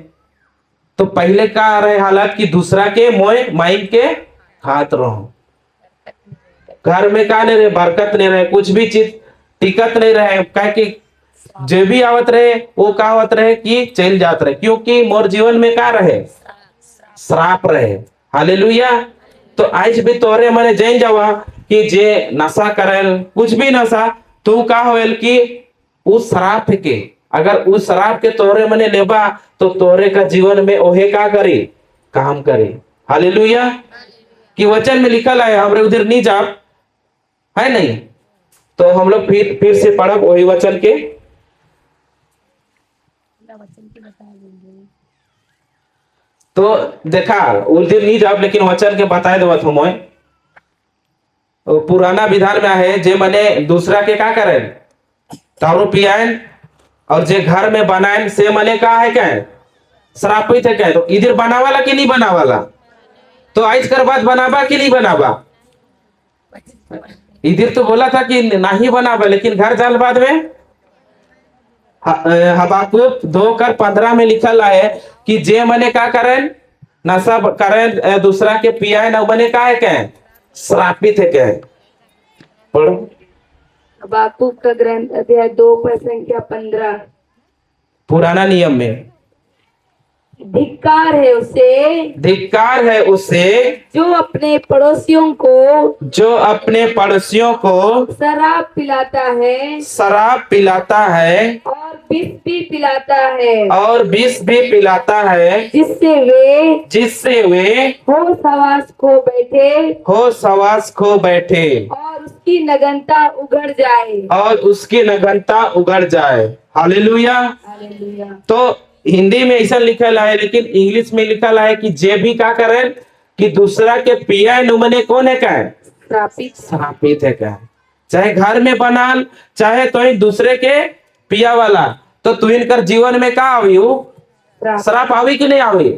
तो पहले का रहे हालत कि दूसरा के मोय माइंड के खात रहो, घर में का नहीं रहे, बरकत नहीं रहे, कुछ भी चीज टिकत नहीं रहे, क्या कि जो भी आवत रहे वो का आवत रहे कि चल जात रहे, क्योंकि मोर जीवन में का रहे, श्राप रहे। हालेलुया। तो आज भी तोरे मने जान जावा कि जे नशा करेल, कुछ भी नशा, तू का होल कि उस श्राप के, अगर उस शराब के तोरे मने लेबा तो तोरे का जीवन में ओहे का करे, काम करे। हालेलुया। कि वचन में लिखल है, हमरे उधर नहीं जा है नहीं, तो हम लोग फिर से पढ़ब वही वचन के। तो देखा उधर नहीं जाब, लेकिन वचन के बताए देवत हूं मैं। पुराना विधान में है जे मने दूसरा के का करे, दारू पियान, और जे घर में बनाए से मने का है क्या, श्रापित है क्या। तो इधर बनावाला कि नहीं बनावाला, तो आज कर बाद बनाबा कि नहीं बनाबा। इधर तो बोला था कि नहीं बनाबा, लेकिन घर जाल बाद में हबाकुक 2:15 में लिखल है कि जे मने का करें, नशा करें, दूसरा के पियाए न मने का है क्या, श्रापित है क्या। पढ़ो हबाकुक का ग्रंथ अध्याय 2 पद संख्या 15। पुराना नियम में, धिक्कार है उसे, धिक्कार है उसे जो अपने पड़ोसियों को, जो अपने पड़ोसियों को शराब पिलाता है, शराब पिलाता है, और विष भी पिलाता है, और विष भी पिलाता है, जिससे वे होश हवास खो बैठे, होश हवास खो बैठे, और उसकी नगनता उगड़ जाए, और उसकी नगनता उगड़ जाए। हालेलुया। हालेलुया। तो हिंदी में ऐसा लिखल है, लेकिन इंग्लिश में लिखल है कि जे भी का करें कि दूसरा के पिया नुमने कौन है, क्या श्रापित, श्रापित है क्या। चाहे घर में बनाल, चाहे तो दूसरे के पिया वाला, तो तू इनकर जीवन में का आवी, श्राप आवी कि नहीं आवी,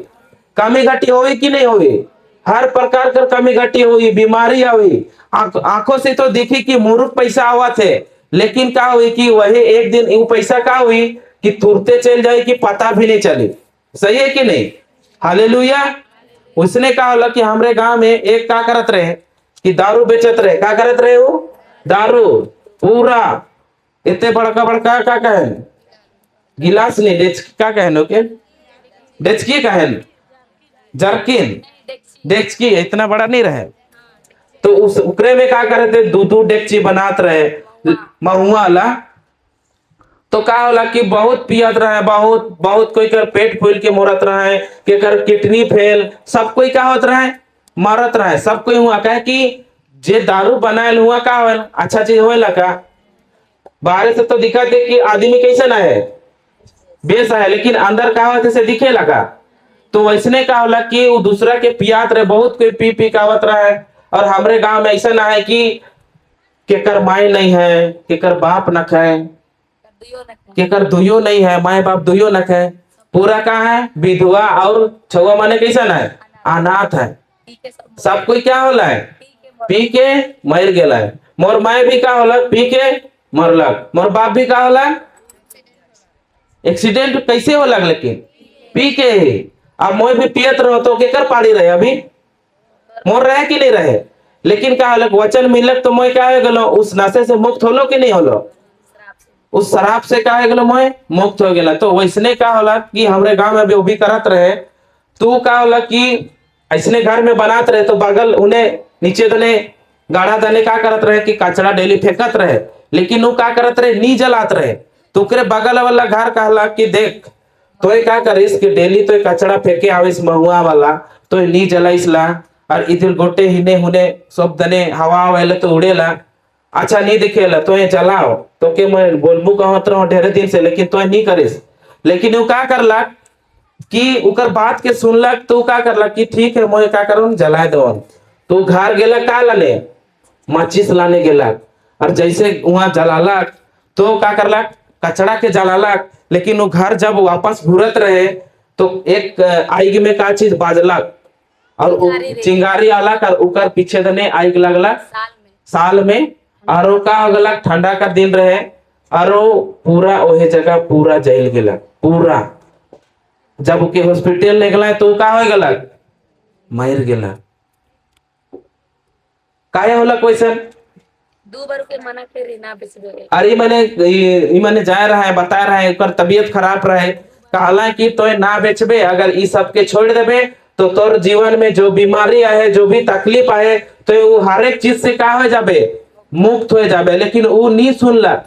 कमी घटी होगी कि नहीं होगी, हर प्रकार कर कमी घटी हुई, बीमारी आवी। आंखों से तो देखी कि मुरुख पैसा आवा थे, लेकिन का हुई कि वही एक दिन वो पैसा का हुई कि तुरते चल जाए कि पता भी नहीं चले। सही है कि नहीं। हालेलुया। उसने कहा होला कि हमरे गांव में एक का करत रहे कि दारू बेचत रहे, का करत रहे, वो दारू पूरा इतने बड़का बड़का का कहन गिलास नहीं, डेचकी का कहन, ओके डेचकी कहन, जर्किन डेचकी इतना बड़ा नहीं रहे, तो उस उकरे में का करे थे, दो डेचकी बनात रहे महुआ वाला। तो का होला कि बहुत पियत रहे, बहुत बहुत कोई कर पेट फूल के मरत रहे, के कर किडनी फेल, सब कोई का होत रहे, मरत रहे, सब कोई हुआ कहे कि जे दारू बनायल हुआ का होल, अच्छा चीज होएला का। बाहर से तो दिखा थे कि आदमी कैसे ना है, बेस है, लेकिन अंदर का होते से दिखे लगा। तो वैसने का होला कि वो दूसरा के पियात रहे, बहुत कोई पी पी कावत रहा है। और हमरे गांव में ऐसा ना है कि केकर माई नहीं है, केकर बाप न खाए, केकर दुयो नहीं है, माए बाप दुयो न खाए, पूरा का है विधवा और छुआ माने कैसा ना है, अनाथ है। सब कोई क्या होला है, पी के मर गेला है। मोर माए भी का होला, पी के मरलक, मोर बाप भी का होला, एक्सीडेंट कैसे हो लग, लेकिन पी के ही। अब मोय भी पियत रहो तो केकर पाड़ी रहे, अभी मोर रहे कि नहीं रहे, लेकिन का अलग वचन मिलक तो मोय क्या हो गलो, उस नशे से मुक्त होलो कि नहीं होलो, उस शराब से का हो गलो, मोय मुक्त हो गया। तो वैसने का होला कि हमरे गांव में भी वो भी करत रहे। तू का होला कि ऐसने घर में बनात रहे, तो बगल उन्हें नीचे दने गाढ़ा दने का करत रहे कि कचरा डेली फेंकत रहे, लेकिन वो का करत रहे, नी जलात रहे। तो बगल वाला घर कहला कि देख तो ये क्या करिस कि डेली तो ये कचड़ा फेंके आविस महुआ वाला तो ये नी जलाइस ला और इधर गोटे हिने हुने सब दने हवा वाले तो उड़ेला अच्छा नहीं दिखेला तो ये जलाओ तो के मैं बोलबू कहत रहो ढेरे दिन से लेकिन तो ये नहीं करिस लेकिन वो क्या करला कि उकर बात के सुनलक तो क्या करलक कि ठीक है मैं क्या करूँ जलाए दो तो घर गेला का लाने माचिस लाने गेला और जैसे वहां जलालक तो क्या करलक कचड़ा के जलालक लेकिन वो घर जब वापस घूरत रहे तो एक आग में का चीज बाजलक और चिंगारी आलक और उकर पीछे दने आग लगलक साल में और वो का हो गलक ठंडा का दिन रहे और वो पूरा वही जगह पूरा जल गेलक पूरा जब ओके हॉस्पिटल ले गला तो का हो गलक मर गेला काहे होला क्वेश्चन दो बार के मना करे ना बेचबे अरे मैंने जा रहा है बता रहा है ओकर तबीयत खराब रहे कहला कि तो ना बेचबे अगर ई सब के छोड़ देबे तो तोर जीवन में जो बीमारी आए जो भी तकलीफ आए तो वो हर एक चीज से का हो जाबे मुक्त हो जाबे लेकिन वो नहीं सुनला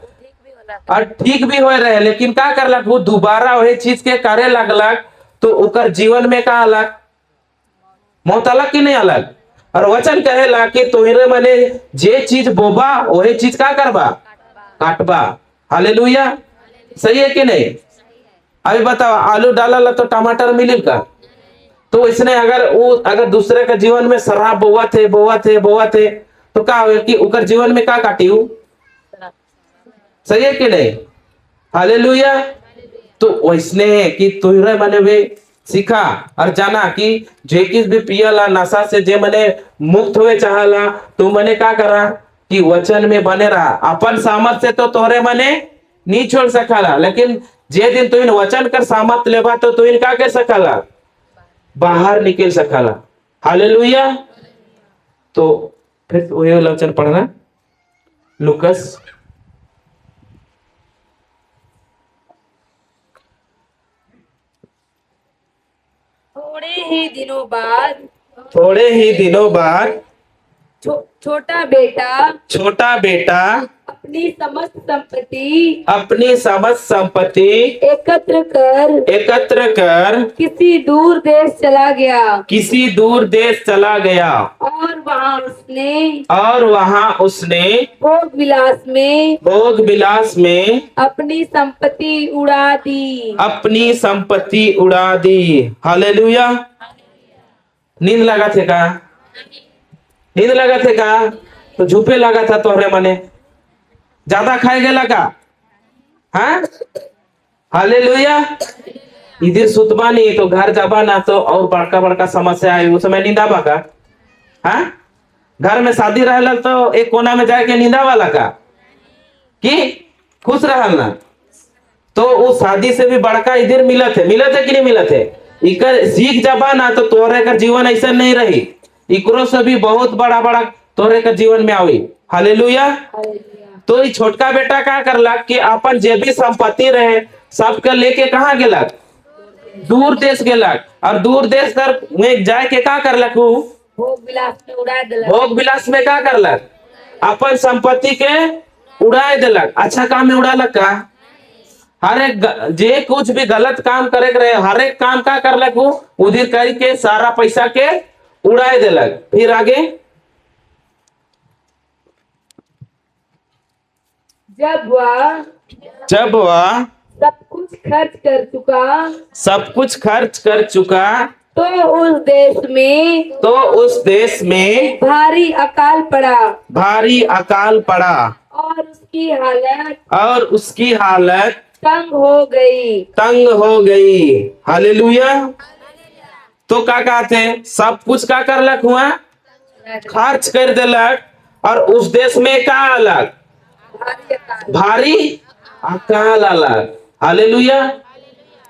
और ठीक भी हो रहे लेकिन का करलक वो दोबारा वही चीज के करे लगलक तो ओकर जीवन में का अलग मौत अलग कि नहीं अलग और वचन कहेला कि तोहरे मने जे चीज बोबा वही चीज का करबा काटबा हालेलुया सही है कि नहीं अभी बताओ आलू डाला तो टमाटर मिली का तो इसने अगर दूसरे के जीवन में शराब बोआ थे तो का हो कि उकर जीवन में का काटी सही है कि नहीं हालेलुया तो वैसने है कि तुहरे मने वे सीखा और जाना कि जे किस भी पियला नशा से जे मने मुक्त हुए चाहला तो मने का करा कि वचन में बने रहा अपन सामर्थ से तो तोहरे मने नहीं छोड़ सकला लेकिन जे दिन तुम वचन कर सामर्थ लेबा तो तुम का कर सकला बाहर निकल सकला हालेलुया तो फिर वही वचन पढ़ना लूकस थोड़े ही दिनों बाद छोटा बेटा अपनी समस्त संपत्ति एकत्र कर किसी दूर देश चला गया और वहां उसने भोग विलास में अपनी संपत्ति उड़ा दी हालेलुया नींद लगा थे का तो झुपे लगा था तोहरे मने ज्यादा खाए गेला का हाँ हालेलुया इधर सुतबा नहीं तो घर जाबा ना तो और बड़का समस्या है उस समय नींदा बा का हाँ घर में शादी रहला तो एक कोना में जाके नींदा वाला का कि खुश रहल ना तो वो शादी से भी बड़का इधर मिलत है कि नहीं मिलत है इकर सीख जाबा ना तो तोहरे का जीवन ऐसा नहीं रही इकरो से भी बहुत बड़ा तोहरे का जीवन में आई हालेलुया तो ये छोटका बेटा का करला कि अपन जे भी संपत्ति रहे सबके लेके कहाँ गेलक दूर देश गेलक और दूर देश कर में जाए के का करलक भोग विलास में का करलक अपन संपत्ति के उड़ाए देलक अच्छा काम में उड़ालक का हर एक जे कुछ भी गलत काम करे रहे हर एक काम का करलक वो उधर करके सारा पैसा के उड़ाए देलक फिर आगे जब वह सब कुछ खर्च कर चुका तो उस देश में भारी अकाल पड़ा और उसकी हालत तंग हो गई हालेलुया तो का कहते सब कुछ का करलक हुआ खर्च कर देलक और उस देश में का अलग भारी अकाल अलग हालेलुया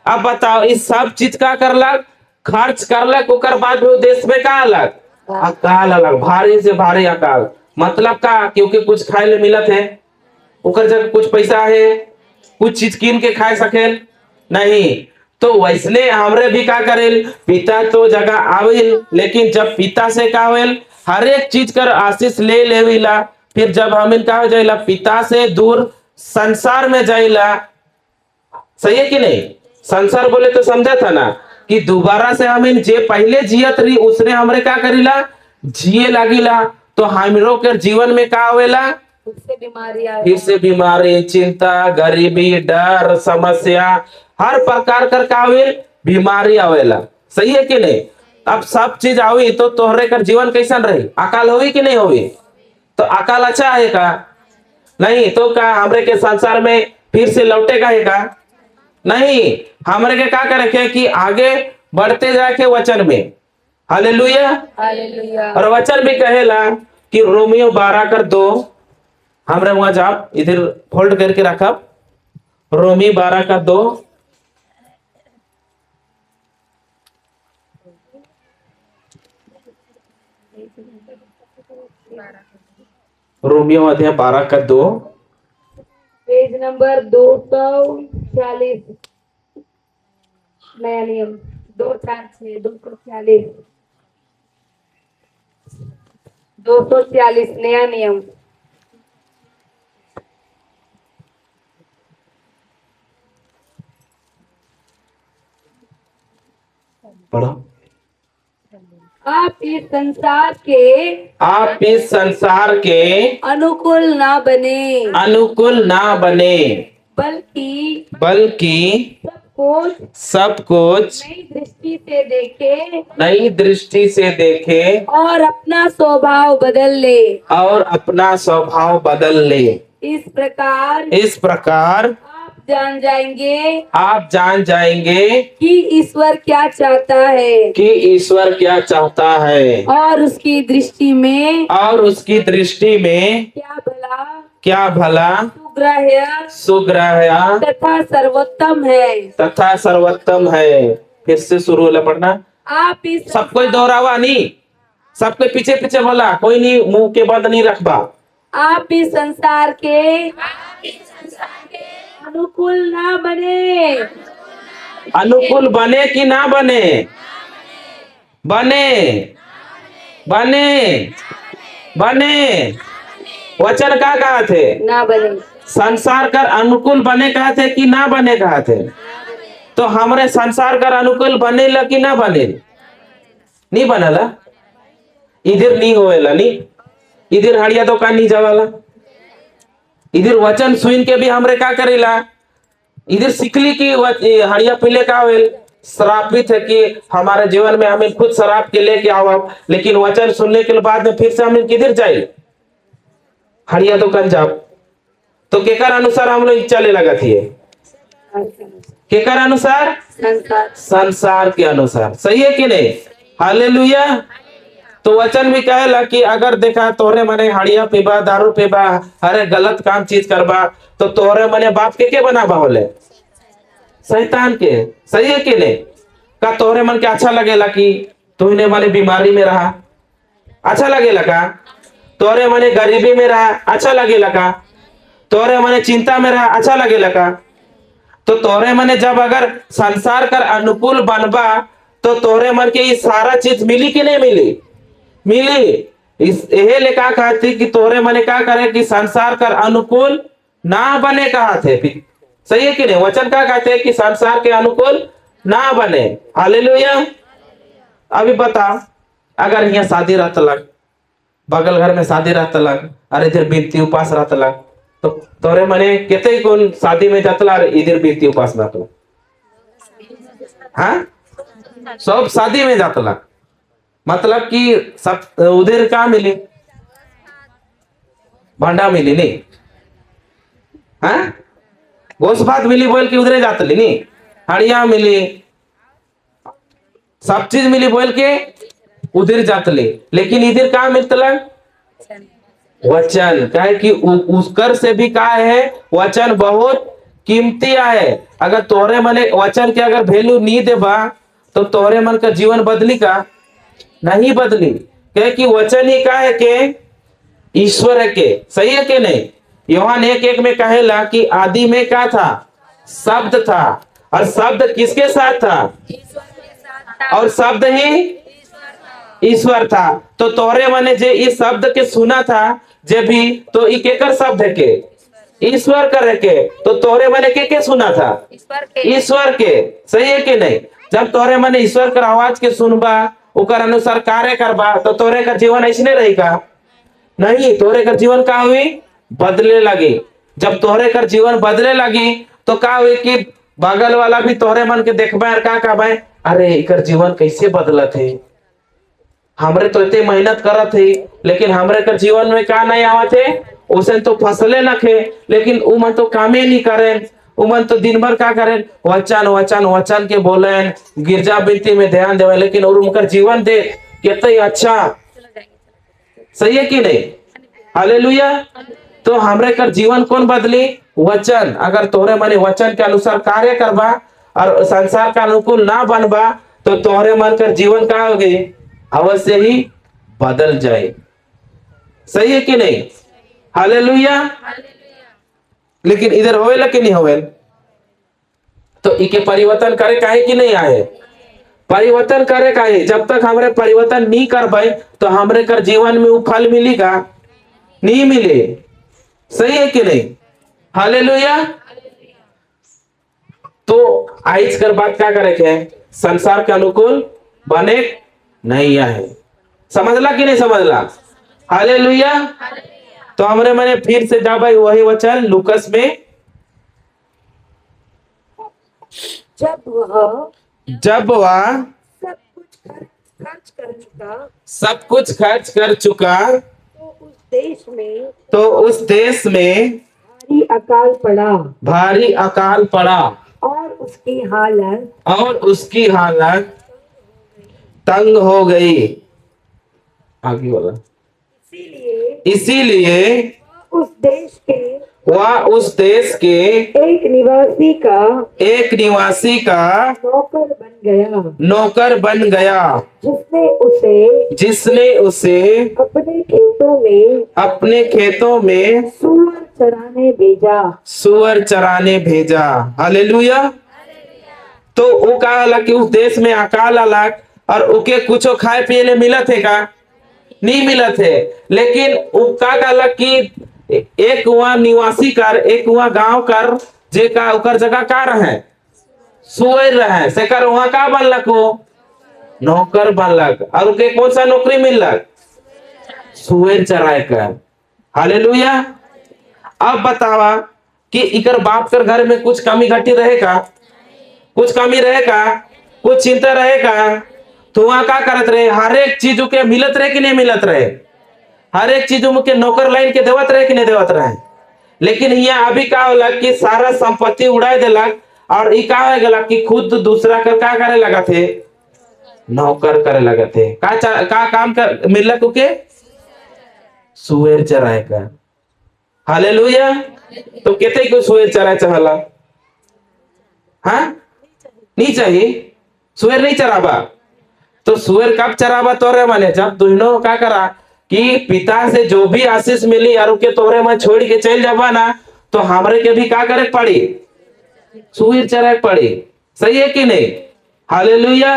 अब बताओ इस सब चीज का करलक खर्च करलक ओकर बाद भी देश में का अलग अकाल अलग भारी से भारी अकाल मतलब का क्योंकि कुछ खाए ले मिलत है ओकर जगह कुछ पैसा है कुछ चीज कीन के खाए सके नहीं तो वैसने हमरे भी का करेल पिता तो जगह आवेल लेकिन जब पिता से का होल हर एक चीज कर आशीष ले लेविला फिर जब हम का हो जाइला पिता से दूर संसार में जाइला सही है कि नहीं संसार बोले तो समझा था ना कि दोबारा से हमें जे पहले जियत रही उसने हमरे का करीला जिए लागिला, तो हमरो के जीवन में का होवेला फिर से बीमारी, चिंता, गरीबी, डर, समस्या, हर प्रकार कर का होवेल बीमारी आवेला। सही है कि नहीं? अब सब चीज आवी तो तोहरे कर जीवन कैसन रही? अकाल होगी कि नहीं होगी? तो अकाल अच्छा है का? नहीं तो का हमरे के संसार में फिर से लौटेगा है का? नहीं, हमरे के का करे के कि आगे बढ़ते जाके वचन में। हालेलुया। और वचन भी कहेला कि रोमियो 12:2, हमरे वहां जाप इधर फोल्ड करके रखा, रोमी 12:2। रोमियो अध्याय 12:2, पेज नंबर 246, नया नियम 246, 246 नया नियम। पढ़ो। आप इस संसार के अनुकूल ना बने, बल्कि सब कुछ नई दृष्टि से देखे और अपना स्वभाव बदल ले। इस प्रकार आप जान जाएंगे कि ईश्वर क्या चाहता है और उसकी दृष्टि में क्या भला सुग्राह्य तथा सर्वोत्तम है। फिर से शुरू होला पढ़ना। आप इस सब कोई दोहरावा नहीं, सबके पीछे पीछे बोला, कोई नहीं मुंह के बंद नहीं रखबा। आप इस संसार के अनुकूल ना बने। अनुकूल बने कि ना बने? बने। वचन का कहा थे? ना बने। संसार कर अनुकूल बने कहा थे कि ना बने कहा थे? तो हमरे संसार कर अनुकूल बने ला कि ना बने? नहीं बनला, इधर नहीं होएला, नहीं इधर हड़िया दुकान नहीं जावाला, इधर वचन सुन के भी हमरे का करेला, इधर सिकली की हड़िया पीले का होएल श्रापित है कि हमारे जीवन में हमें खुद शराब के लेके आओ, लेकिन वचन सुनने के बाद में फिर से हमें किधर जाए? हड़िया दुकान जाओ। तो केकर अनुसार हम लोग चले लगा थी? केकर अनुसार? संसार के अनुसार। सही है कि नहीं? हालेलुया। तो वचन भी कहेला कि अगर देखा तोहरे मने हड़िया पीबा, दारू पीबा, अरे गलत काम चीज करबा, तो तोहरे मने बाप के बनाबा होले? शैतान के। सही है कि नहीं? का तोहरे मन के अच्छा लगेला कि तूने मने बीमारी में रहा? अच्छा लगेला का? तोहरे मने गरीबी में रहा? अच्छा लगेला का? तोहरे मने चिंता में रहा? अच्छा लगेला का? तो तोहरे मने जब अगर संसार कर अनुकूल बनबा तो तोहरे मन के ये सारा चीज मिली कि नहीं मिली? इस यही लेखा कहती कि तोहरे मने का करे कि संसार कर अनुकूल ना बने कहा थे। सही है कि नहीं? वचन का कहते हैं कि संसार के अनुकूल ना बने। हालेलुया। अभी बताओ, अगर यहाँ शादी रहता लग, बगल घर में शादी रहता लग, अरे इधर बीतती उपास रहता लग, तो तोरे मने केते कौन शादी में जातला इधर बीतती उपास ना तो हाँ सब शादी में जातला, मतलब कि सब उधर का मिली? भंडा मिली नहीं? हाँ गोश भात मिली बोल के उधरे जातली नहीं? हड़िया मिली, सब चीज मिली बोल के उधर जातली, लेकिन इधर का मिलतला? वचन। क्या है कि उसकर से भी का है? वचन बहुत कीमती है। अगर तोहरे मने वचन के अगर वैल्यू नहीं देबा तो तोहरे मन का जीवन बदली का? नहीं बदली। क्या कि वचन ही का है के ईश्वर है के। सही है कि नहीं? यूहन्ना 1:1 में कहेला कि आदि में क्या था? शब्द था, और शब्द किसके साथ था? और शब्द ही ईश्वर था। तो तोहरे मने जे इस शब्द के सुना था जे भी, तो ई केकर शब्द है के? ईश्वर करे के, तो तोरे मने के सुना था? ईश्वर के। ईश्वर के। सही है कि नहीं? जब तोरे मने ईश्वर कर आवाज के सुनबा, उकर अनुसार कार्य करबा, तो तोरे का जीवन ऐसने रहेगा? नहीं, तोरे का जीवन का हुई? बदले लगी। जब तोरे का जीवन बदले लगी तो का हुई कि बगल वाला भी तोरे मन के देखबा और का कहबा, अरे इकर जीवन कैसे बदलत है, हमरे तो इतने मेहनत करत है लेकिन हमरे कर जीवन में का नहीं आवत है, उसे तो फसले न खे, लेकिन उ मन तो कामे नहीं करें, उ मन तो दिन भर का करें, वचन वचन वचन के बोलें, गिरजा विनती में ध्यान देवे, लेकिन और उनकर जीवन देख कितना अच्छा। सही है कि नहीं? हालेलुया। तो हमरे कर जीवन कौन बदली? वचन। अगर तोरे मने वचन के अनुसार कार्य करबा और संसार का अनुकूल ना बनबा, तो तोहरे मन कर जीवन का हो गई? अवश्य ही बदल जाए। सही है कि नहीं? हालेलुया। लेकिन इधर होवेला कि नहीं होवेल? तो इके परिवर्तन करे काहे कि नहीं आए? परिवर्तन करे काहे? जब तक हमरे परिवर्तन नहीं करबे तो हमरे कर जीवन में वो फल मिलेगा? नहीं मिले। सही है कि नहीं? हालेलुया। तो आज कर बात क्या करे के है? संसार के अनुकूल बने नहीं है। समझला कि नहीं समझला? हालेलुया। तो हमरे मने फिर से जा भाई वही वचन लूकस में, जब वह जब वह सब कुछ खर्च कर चुका तो उस देश में भारी अकाल पड़ा भारी अकाल पड़ा और उसकी हालत तंग हो गई। आगे वाला। इसीलिए वह उस देश के एक निवासी का नौकर बन गया, जिसने उसे अपने खेतों में सुअर चराने भेजा। हालेलुया। तो वो का अलग कि उस देश में अकाल अलग और उके कुछ खाए पिए ले मिलत है का? नहीं मिलत है, लेकिन का अलग कि एक वहां निवासी कर, एक वहां गांव कर, जे का उकर जगह का रहे? सुअर रहे, से कर वहां का बनलक? वो नौकर बनलक। और उके कौन सा नौकरी मिललक? सुअर चराए कर। हालेलुया। अब बतावा कि इकर बाप कर घर में कुछ कमी घटी रहेगा? कुछ कमी रहेगा? कुछ चिंता रहेगा? तो वहां का करत रहे? हर एक चीज के मिलत रहे कि नहीं मिलत रहे? हर एक चीज के नौकर लाइन के देवत रहे कि नहीं देवत रहे? लेकिन यहाँ अभी का होला कि सारा संपत्ति उड़ा देलक और ई का हो गया कि खुद दूसरा कर का करे लगा थे? नौकर करे लगा थे। का काम कर मिलक के? सुअर चराए का। हालेलुया। तो कहते को सुअर चराए चाहला? हाँ, नहीं चाहिए। सुअर नहीं चराबा। तो सुअर कब चराबा तोरे माने? जब दोनों का करा कि पिता से जो भी आशीष मिली और के तोरे में छोड़ के चल जाबा ना, तो हमरे के भी का करे पड़ी? सुअर चराए पड़ी। सही है कि नहीं? हालेलुया।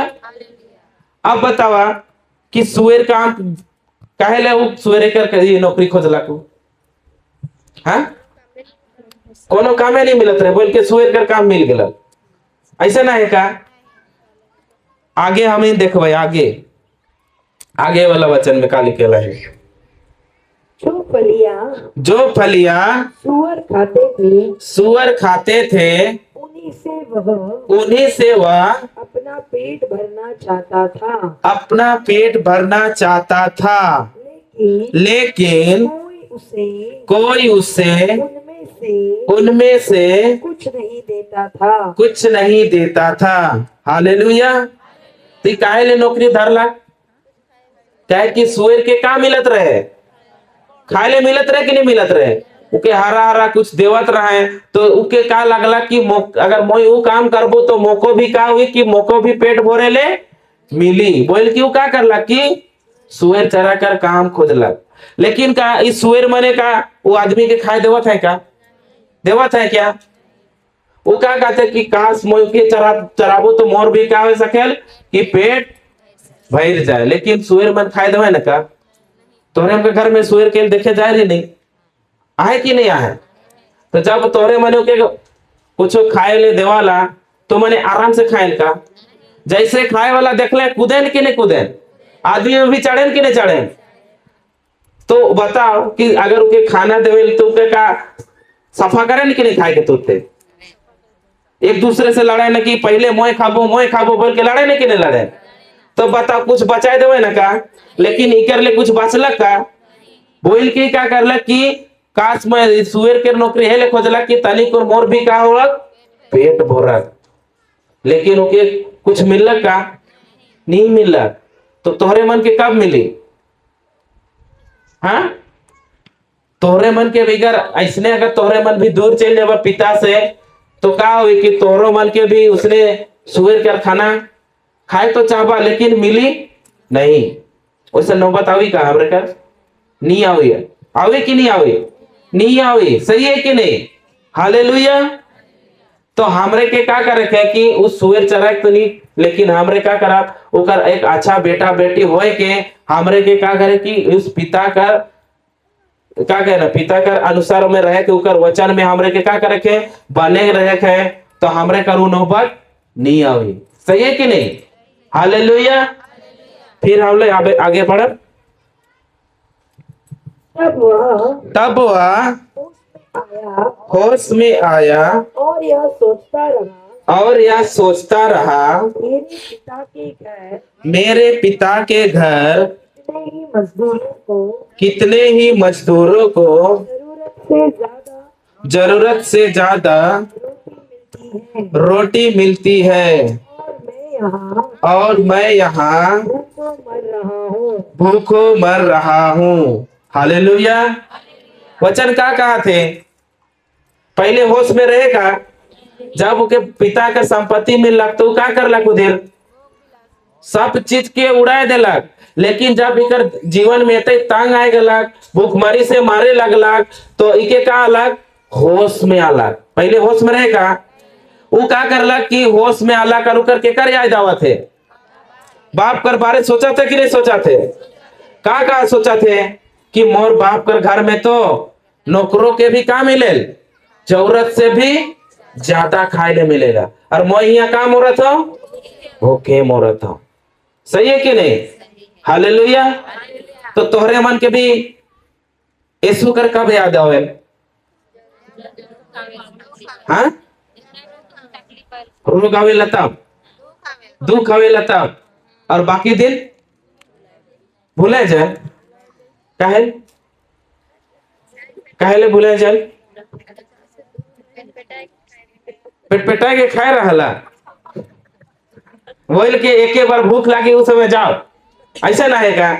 अब बतावा कि सुअर काम काहे ले वो सुअर कर ये नौकरी खोजला को? हाँ, कोनो कामे नहीं मिलत रहे बोल के सुअर कर काम मिल गया। ऐसा ना है का? आगे हमें देखो, आगे वाला वचन में का लिखेला है? जो फलियां सुअर खाते थे उन्हीं से वह अपना पेट भरना चाहता था, लेकिन कोई उसे उनमें से कुछ नहीं देता था। हालेलुया। तो काहे ले नौकरी धरला? क्या कि सुअर के का मिलत रहे? खाए ले मिलत रहे कि नहीं मिलत रहे? उके हरा हरा कुछ देवत रहे, तो उके का लगला कि अगर मैं वो काम करबो तो मोको भी का हुई कि मोको भी पेट भरे ले मिली, बोल कि वो का करला कि सुअर चरा कर काम खोजलक। लेकिन का इस सुअर मने का वो आदमी के खाए देवत है का? देवत है क्या? वो क्या कहते कि काश मोय के चराबो तो मोर भी का हो सकेल कि पेट भर जाए, लेकिन सुअर मन खाए देवे ना का? तोहरे हमके घर में सुअर के देखे जाए ही नहीं, आए कि नहीं आए? तो जब तोहरे मने के कुछ खाए ले देवाला तो मने आराम से खाए का, जैसे खाए वाला देखले कूदे कि नहीं कूदे, आदमी में भी चढ़े कि नहीं चढ़े। तो बताओ कि अगर उके खाना देवे तो उके का सफा करे कि नहीं खाए के तुरते, एक दूसरे से लड़े न कि पहले मोए खाबो बोल के लड़े न कि नहीं लड़े। तो बताओ कुछ बचाए देवे ना का, लेकिन इकर ले कुछ बचलक का, बोल के क्या करलक कि काश में सुअर के नौकरी है ले खोजलक कि तनिक और मोर भी का होलक पेट भरक, लेकिन ओके कुछ मिललक का नहीं मिललक। तो तोहरे मन के कब मिली, हाँ तोहरे मन के बिगर ऐसने अगर तोहरे मन भी दूर चल जाबा पिता से तो का हुई कि तोहरो मन के भी उसने सुअर का खाना खाए तो चाहबा लेकिन मिली नहीं। वैसे नौबत आई का हमरे कर नहीं आई है, आवे कि नहीं आवे, नहीं आवे, सही है कि नहीं, हालेलुया। तो हमरे के का करे के कि उस सुअर चराए तो नहीं, लेकिन हमरे का करा ओकर एक अच्छा बेटा बेटी होए के हमरे के का करे कि उस पिता का का कहना पिता कर अनुसार में रहे के उकर वचन में हमरे के का करे के बने रहे के, तो हमरे करू नौबत नहीं आवी, सही है कि नहीं, हालेलुया। फिर हम लोग आगे बढ़ब। तब वह आया होश में आया और यह सोचता रहा मेरे पिता के घर कितने ही मजदूरों को जरूरत से ज्यादा रोटी मिलती है और मैं यहाँ भूखों मर रहा हूँ, हालेलुया। वचन का कहा थे, पहले होश में रहेगा, जब उनके पिता का संपत्ति मिलक तो क्या करलक उधर सब चीज के उड़ाए देलक, लेकिन जब इकर जीवन में इतने तंग आए गलक, भूखमरी से मारे लगलक, तो इके का अलग होश में अलग, पहले होश में रहेगा वो का करलक कि होश में अलग कर उकर के कर याद आवा थे, बाप कर बारे सोचा थे कि नहीं सोचा थे, का सोचा थे कि मोर बाप कर घर में तो नौकरों के भी काम मिले, जरूरत से भी ज्यादा खाए ले मिलेगा, और मैं यहाँ काम हो रहा था भूखे मोर था, सही है कि नहीं, हालेलुया। तो तोहरे मन के भी यीशु कर कब याद आवे, हाँ रोग आवे तब, दुख आवे तब, और बाकी दिन भूले जाए, काहे भूले जाए, पेट पेटा के खाए रहला, बोल के एक बार भूख लगी उस समय जाओ, ऐसा ना है का।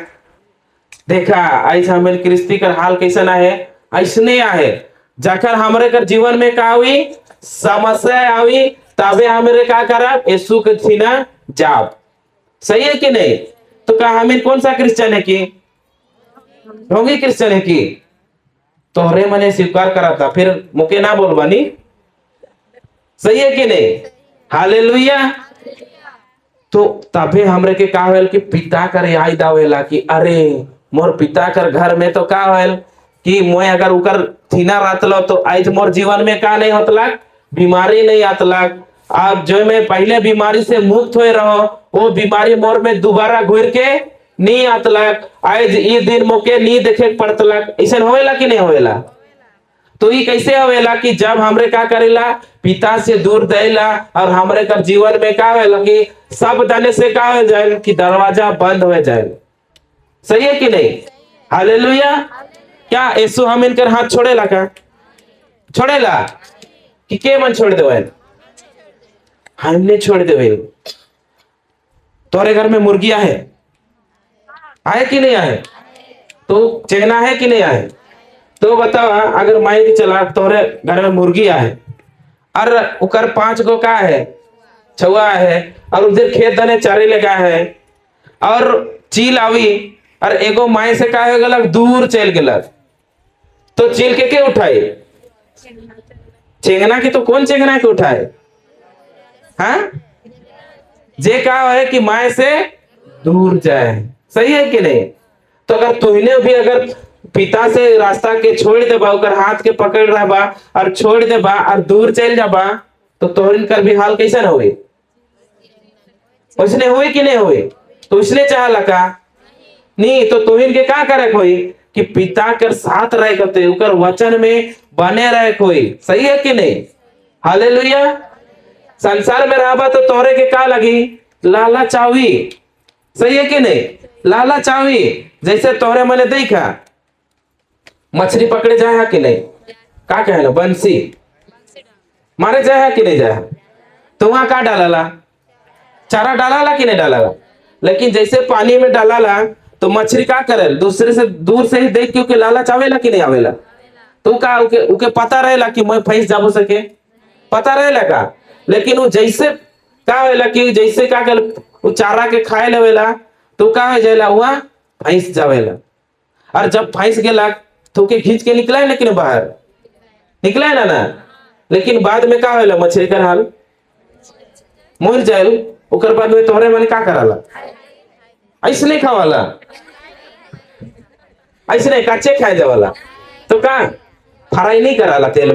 देखा ऐसा मेरे क्रिस्ती कर हाल कैसा ना है, ऐसने आहे जाकर हमारे कर जीवन में का हुई समस्या आई, तबे हमारे का करा यीशु के छीना जाप, सही है कि नहीं। तो का हमें कौन सा क्रिश्चियन है कि ढोंगी क्रिश्चियन है कि तोहरे मने स्वीकार करा था, फिर मुके ना बोलवानी, सही है कि नहीं, हालेलुया। तो तबे हमरे के का होल कि पिता कर याद आवेला कि अरे मोर पिता कर घर में तो का होल कि मोए अगर उकर थीना रातलो तो आज मोर जीवन में का नहीं होतलक, बीमारी नहीं आतलक, अब जो मैं पहले बीमारी से मुक्त हुए रहो वो बीमारी मोर में दोबारा घुर के नहीं आतलक, आज ये दिन मोके नहीं देखे पड़तलक, ऐसा होवेला कि नहीं होवेला। तो ये कैसे होवेला कि जब हमरे का करेला पिता से दूर देला, और हमरे का जीवन में का होवेला कि सब दाने से का हो जाए कि दरवाजा बंद हो जाए, सही है कि नहीं, हालेलुया। क्या यीशु हम इनकर हाथ छोड़ेला का, छोड़ेला कि के मन छोड़ देवे, हमने छोड़ देवे। तोरे घर में मुर्गियां है, आए कि नहीं आए, तो चेना है कि नहीं आए, तो बताओ अगर माई की चला तोरे घर में मुर्गी आए और उकर 5 गो का है छुआ है, और उधर खेत दने चारे लगा है, और चील आवी और एगो माई से का हो गलक दूर चल गलक, तो चील के उठाए, चेंगना के तो कौन चेंगना के उठाए, हाँ जे का है कि माए से दूर जाए, सही है कि नहीं। तो अगर तुमने भी अगर पिता से रास्ता के छोड़ देबा, ओकर हाथ के पकड़ रहबा और छोड़ देबा और दूर चल जाबा, तो तोहरिन कर भी हाल कैसा हुए? उसने हुए कि नहीं हुए? तो इसने चाहला का नहीं, तो तोहिन के का करे कोई कि पिता के साथ रहे करते, ओकर वचन में बने रहे कोई। सही है कि नहीं? हालेलुया। संसार में रहबा तो तोहरे के का लगी? लाला चावी। सही है कि नहीं? लाला चावी। जैसे तोहरे मैंने देखा मछली पकड़े जाए है कि नहीं? का कहे ना बंसी मारे जाए है कि नहीं जाए? तो वहां का डाला? चारा डाला कि नहीं डाला? लेकिन जैसे पानी में डाला तो मछली का करे? दूसरे से दूर से ही देख के लालच आवेला कि नहीं आवेला? तो का उके पता रहेला कि मैं फंस जाबो सके? पता रहेला का? लेकिन वो जैसे का होएला कि जैसे का कर वो चारा के खाए लेवेला तो का हो जाएला? हुआ फंस जावेला। और जब फंस गेला तो के खींच के निकला है लेकिन बाहर निकला है ना। लेकिन बाद में का होएला? मछली का हाल मर जाए। ओकर बाद में तोहरे मन का कराला? ऐसे नहीं खावाला, ऐसे नहीं कच्चे खाए जावाला। तो का फ्राई नहीं कराला तेल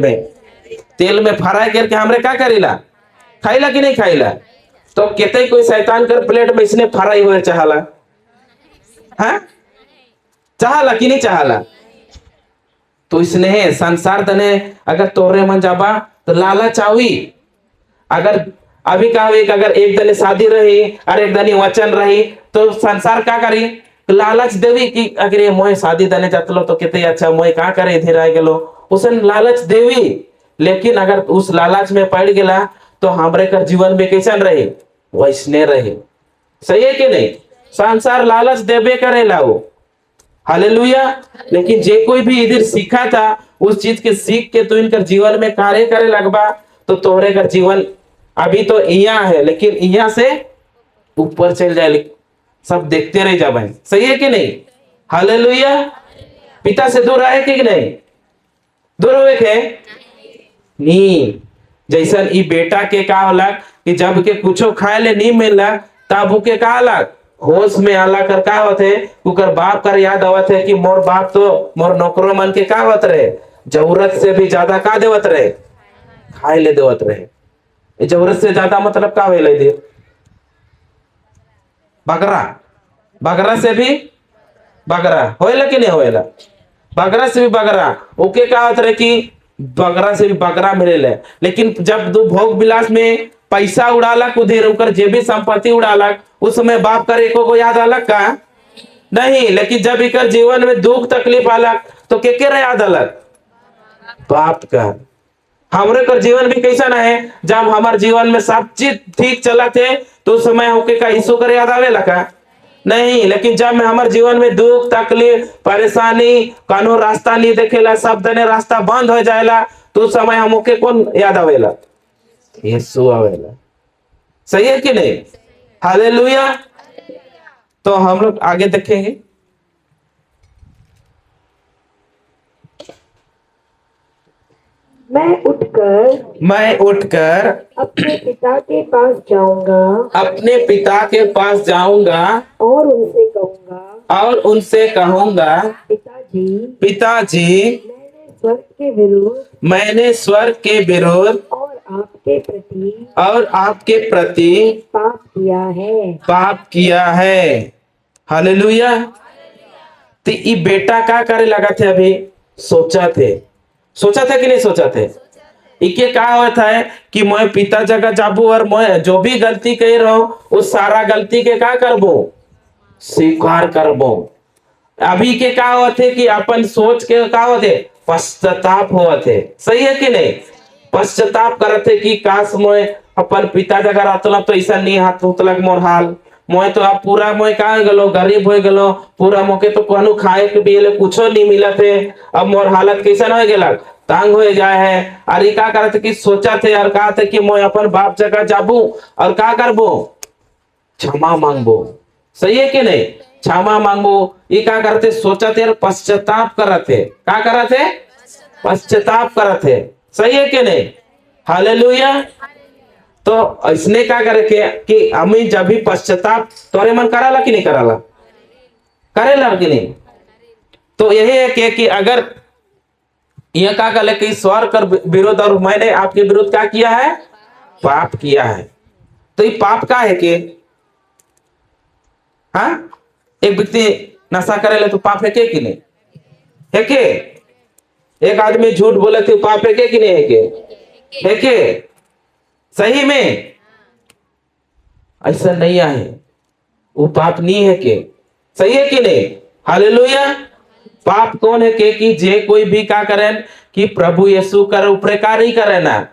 में फ्राई करके हमरे का करेला? खाइला कि नहीं खाइला? तो कहते कोई शैतान कर प्लेट में इसने फ्राई हुए चाहला? हाँ चाहला कि नहीं चाहला? तो इसने संसार तने अगर तोरे मन जाबा तो लाला चावी। अगर अभी का हुई अगर एक दने शादी रही और एक दनी वचन रही तो संसार का करी? लालच देवी कि अगर ये मोए शादी दने जातलो तो कितने अच्छा मोए का करे इधर आ गेलो, उसन लालच देवी। लेकिन अगर उस लालच में पड़ गेला तो हमरे कर जीवन में कैसन रहे? वैसने रहे। सही है कि नहीं? संसार लालच देवे करेला वो। हालेलुया। लेकिन जे कोई भी इधर सीखा था उस चीज के सीख के तो इनकर जीवन में कार्य करे लगबा तो तोहरे का जीवन अभी तो यहाँ है लेकिन यहाँ से ऊपर चल जाए। सब देखते रह जा भाई। सही है कि नहीं? हालेलुया। पिता से दूर आए कि नहीं? दूर हुए के नहीं। जैसन ई बेटा के का होला कि जब के कुछो खाए ले नहीं मिला तब उके का अलग होश में आला कर का होते उकर बाप कर याद आवत है कि मोर बाप तो मोर नौकरों मन के का होत रहे? जरूरत से भी ज्यादा का देवत रहे? खाए ले देवत रहे। जरूरत से ज्यादा मतलब का होएला? दे बगरा से भी बगरा होएला कि नहीं होएला? बगरा से भी बगरा ओके का होत रहे कि बगरा से भी बगरा मिलेला। लेकिन जब दो भोग विलास में पैसा उड़ाला कुधेर उकर जे भी संपत्ति उड़ाला उस समय बाप कर एको को याद अलग का नहीं। लेकिन जब इकर जीवन में दुख तकलीफ आला तो के याद अलग? बाप का। हमरे कर जीवन भी कैसा ना है? जब हमारे जीवन में सब चीज ठीक चला थे तो उस समय होके का यीशु कर याद आवे लगा नहीं। लेकिन जब हमारे जीवन में दुख तकलीफ परेशानी कानो रास्ता नहीं देखेला, सब दने रास्ता बंद हो जाएला तो उस समय हम होके कौन याद आवेला? यीशु आवेला। सही है कि नहीं? हालेलुया। तो हम लोग आगे देखेंगे। मैं उठकर अपने पिता के पास जाऊंगा और उनसे कहूंगा पिताजी मैंने स्वर्ग के विरुद्ध और आपके प्रति पाप किया है। हालेलुया। तो ये बेटा क्या करे लगा थे? अभी सोचा था कि नहीं सोचा थे? इके का होता है कि मैं पिता जगह जाबू और मैं जो भी गलती कर रहा हूं उस सारा गलती के का करबो? स्वीकार करबो। अभी के का होते कि अपन सोच के का होते? पश्चाताप होते। सही है कि नहीं? पश्चाताप करते कि काश मैं अपन पिता जगह रहता तो ऐसा नहीं हाथ उतलक मोर हाल। मैं तो अब पूरा मैं का गलो गरीब हो गलो पूरा मोके तो कहूं खाए के पिए कुछ नहीं मिला थे। अब मोर हालत कैसा हो गया? तंग हो जाए है। और ये का करते कि सोचा थे और कहा थे कि मैं अपन बाप जगह जाबू और का करबो? क्षमा मांगबो। सही है कि नहीं? क्षमा मांगबो। ये का करते? सोचा थे और पश्चाताप करते। का करते? पश्चाताप करते। सही है कि नहीं? हालेलुया। तो इसने क्या करे कि हमें जब भी पश्चाताप तोरे मन कराला कि नहीं कराला? करेला कि नहीं? तो यही है कि अगर यह क्या करे कि स्वर कर विरोध और मैंने आपके विरोध क्या किया है, पाप किया है। तो ये पाप का है कि हाँ, एक व्यक्ति नशा करेले तो पाप है के कि नहीं है के? एक आदमी झूठ बोले तो पाप है के कि नहीं है के? सही में ऐसा नहीं है, वो पाप नहीं है के? सही है कि नहीं? हालेलुया। पाप कौन है के कि जे कोई भी क्या करें कि प्रभु यीशु कर प्रकार ही करे ना,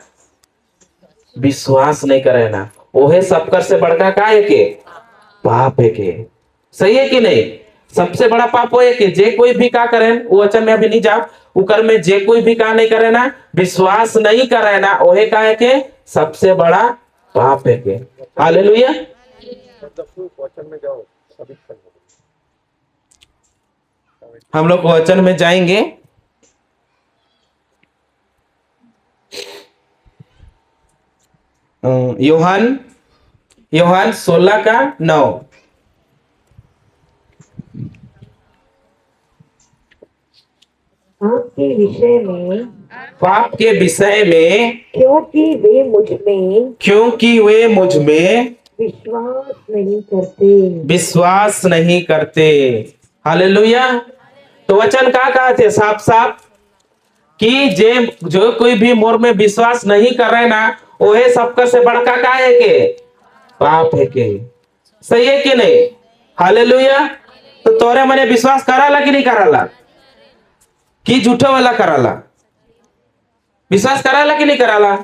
विश्वास नहीं करे ना, ओहे सबकर से बड़का का है के? पाप है के? सही है कि नहीं? सबसे बड़ा पाप वो है कि जे कोई भी का करे, वो वचन में अभी नहीं जाओ, उकर में जे कोई भी का नहीं करे ना, विश्वास नहीं करे ना, ओहे का है के? सबसे बड़ा पाप है के? हालेलुया। हम लोग वचन में जाएंगे। यूहन्ना 16:9। आपके विषय में, पाप के विषय में, क्योंकि वे मुझ में विश्वास नहीं करते। हालेलुया। तो वचन का कहते साफ साफ कि जो कोई भी मोर में विश्वास नहीं कर रहे ना, ओहे सबका से बड़का का है के? पाप है के? सही है कि नहीं? हालेलुया। तो तोरे मने विश्वास कराला कि नहीं कराला कि झूठे वाला कराला? विश्वास कराला कि नहीं कराला?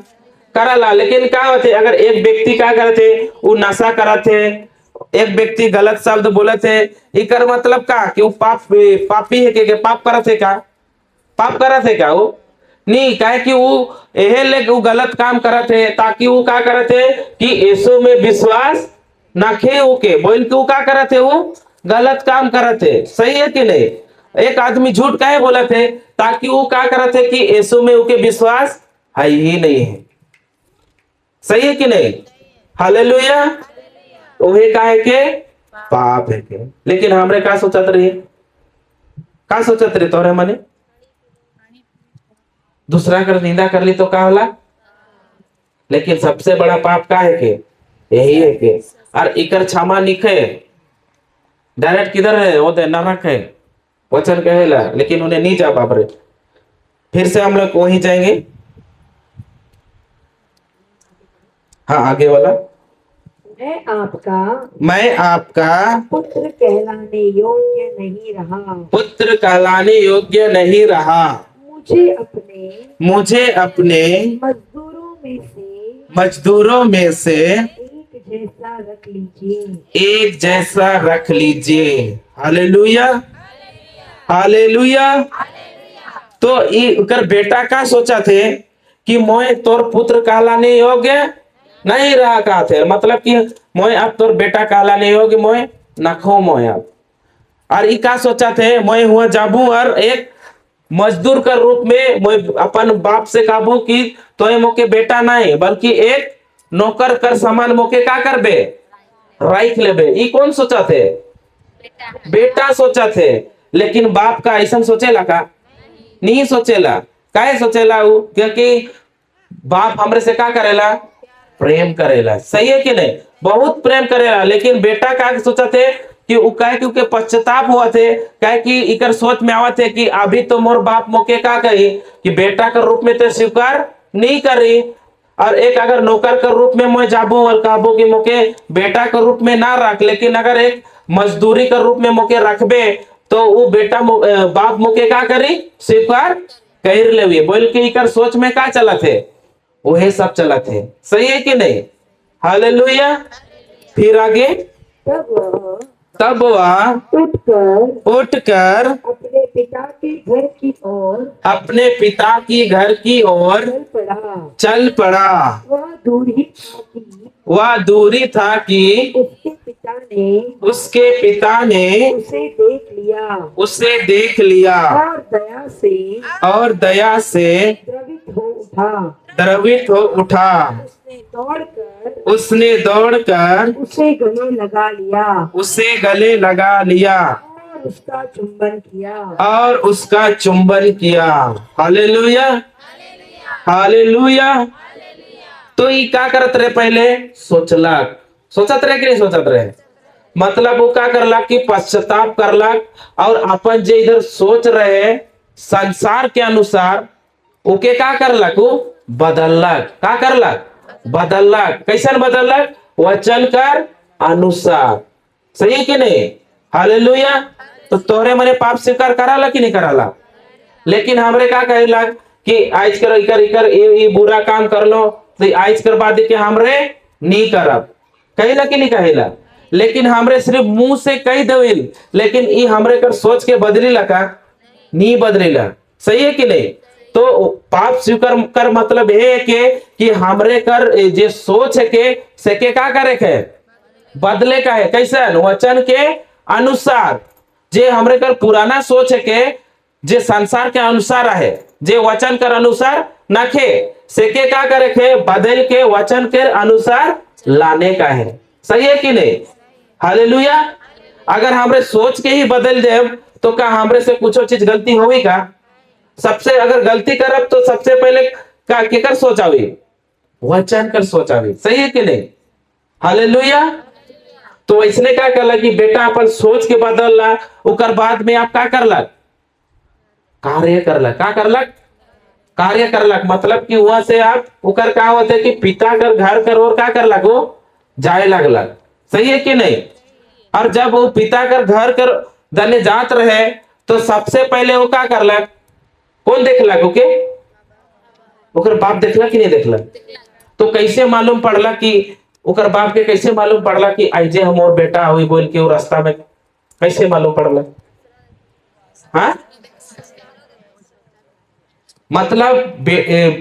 कराला। लेकिन क्या होते अगर एक व्यक्ति क्या करते, वो नशा करते, एक व्यक्ति गलत शब्द बोले थे, इकर मतलब का कि वो पापी है के पाप करते का? पाप करते का? वो नहीं कहे कि वो एहे वो गलत काम करते ताकि वो क्या करते कि यीशु में विश्वास नखे ओके बोल के वो क्या करते, वो गलत काम करते। सही है कि नहीं? एक आदमी झूठ काहे बोले थे ताकि वो क्या करते कि यीशु में उनके विश्वास है ही नहीं है। सही है कि नहीं? हालेलुया। वही का है के? पाप है के? लेकिन हमरे का सोचत रही, का सोचत रही तोरे मने? दूसरा कर निंदा कर ली तो का होला? लेकिन सबसे बड़ा पाप का है के? यही है के? और इकर क्षमा निखे डायरेक्ट किधर है? वो दे नरक है, वचन कहेला, लेकिन उन्हें नहीं जा पाप रहे। फिर से हम लोग वहीं जाएंगे। हाँ, आगे वाला। मैं आपका पुत्र कहलाने योग्य नहीं रहा, पुत्र कहलाने योग्य नहीं रहा, मुझे अपने मजदूरों में से एक जैसा रख लीजिए। हालेलुया। हालेलुया। तो इकर बेटा का सोचा थे कि मोय तोर पुत्र कहलाने योग्य नहीं रहा का थे, मतलब कि मोय अब तोर बेटा कहलाने योग्य मोय नखो मोय अब। और ई का सोचा थे मोय हुआ जाबू और एक मजदूर का रूप में मोय अपन बाप से काबू की तो मोके बेटा नहीं बल्कि एक नौकर कर समान मोके का करबे राइख लेबे। ई कौन सोचा थे? बेटा सोचा थे। लेकिन बाप का ऐसा सोचेला का? नहीं सोचेला। काहे सोचेला? वो क्योंकि बाप हमरे से का करेला? प्रेम करेला। सही है कि नहीं? बहुत प्रेम करेला। लेकिन बेटा का सोचा थे कि वो कहे क्योंकि पश्चाताप हुआ थे, कहे कि इकर सोच में आवा थे कि अभी तो मोर बाप मोके का कही कि बेटा के रूप में तो स्वीकार नहीं करी, और एक अगर नौकर के रूप में मैं जाबू और कहबो कि मोके बेटा के रूप में ना रख, लेकिन अगर एक मजदूरी के रूप में मोके रखबे तो वो बेटा बाप मोके का करी? स्वीकार कर ले। बोल के इकर सोच में का चला थे? वही सब चला थे। सही है कि नहीं? हालेलुया। फिर आगे, तब वह उठकर अपने पिता के घर की ओर चल पड़ा। वह दूरी था कि उसके पिता ने उसे देख लिया और दया से द्रवित हो उठा। उसने दौड़कर उसे गले लगा लिया उसका चुंबन किया। और उसका चुंबन किया। Hallelujah, hallelujah. तो ये क्या करत रहे? पहले सोचलक, सोचत रहे कि नहीं सोचत रहे? मतलब वो क्या करलक कि पश्चाताप करलक और अपन जे इधर सोच रहे संसार के अनुसार ओके क्या करलक? वो बदललक। क्या करलक? बदललक। कैसन बदललक? वचन कर अनुसार। सही है कि नहीं? हालेलुया। तो तोहरे मने पाप स्वीकार कराला कि नहीं कराला? लेकिन हमरे का कहेला कि आज कर इकर इकर ये बुरा काम कर लो तो आज कर बाद के हमरे नहीं करब, कहेला कि नहीं कहेला? लेकिन हमरे सिर्फ मुंह से कह देविल, लेकिन ये हमरे कर सोच के बदलीला का? नहीं बदलीला। सही है कि नहीं? तो पाप स्वीकार कर मतलब है कि हमरे कर जे सोच है के से के का करे के बदले का है। कैसन? वचन के अनुसार। जे हमरे कर पुराना सोच है के जे संसार के अनुसार है, जे वचन कर अनुसार नखे से के का करे के बदल के वचन के अनुसार लाने का है। सही है कि नहीं? हालेलुया। अगर हमरे सोच के ही बदल दे तो का हमरे से कुछ चीज गलती होगी का? सबसे अगर गलती करब तो सबसे पहले का केकर सोचावी? वचन कर सोचावी। सही है कि नहीं? हालेलुया। तो इसने क्या करला कि बेटा अपन सोच के बदलला, उकर बाद में आप क्या करला? कार्य करला। क्या करला? कार्य करलक। मतलब कि वहां से आप उकर का होते कि पिता कर घर कर और क्या करलक? वो जाए लगलक। सही है कि नहीं? और जब वो पिता कर घर कर दने जात रहे तो सबसे पहले वो क्या करलक? कौन देखलक? ओके ओकर बाप देखला कि नहीं देखला? तो कैसे मालूम पड़ला कि ओकर बाप के कैसे मालूम पड़ला कि आइजे हम और बेटा हुई बोल के वो रास्ता में कैसे मालूम पड़ला? हाँ, मतलब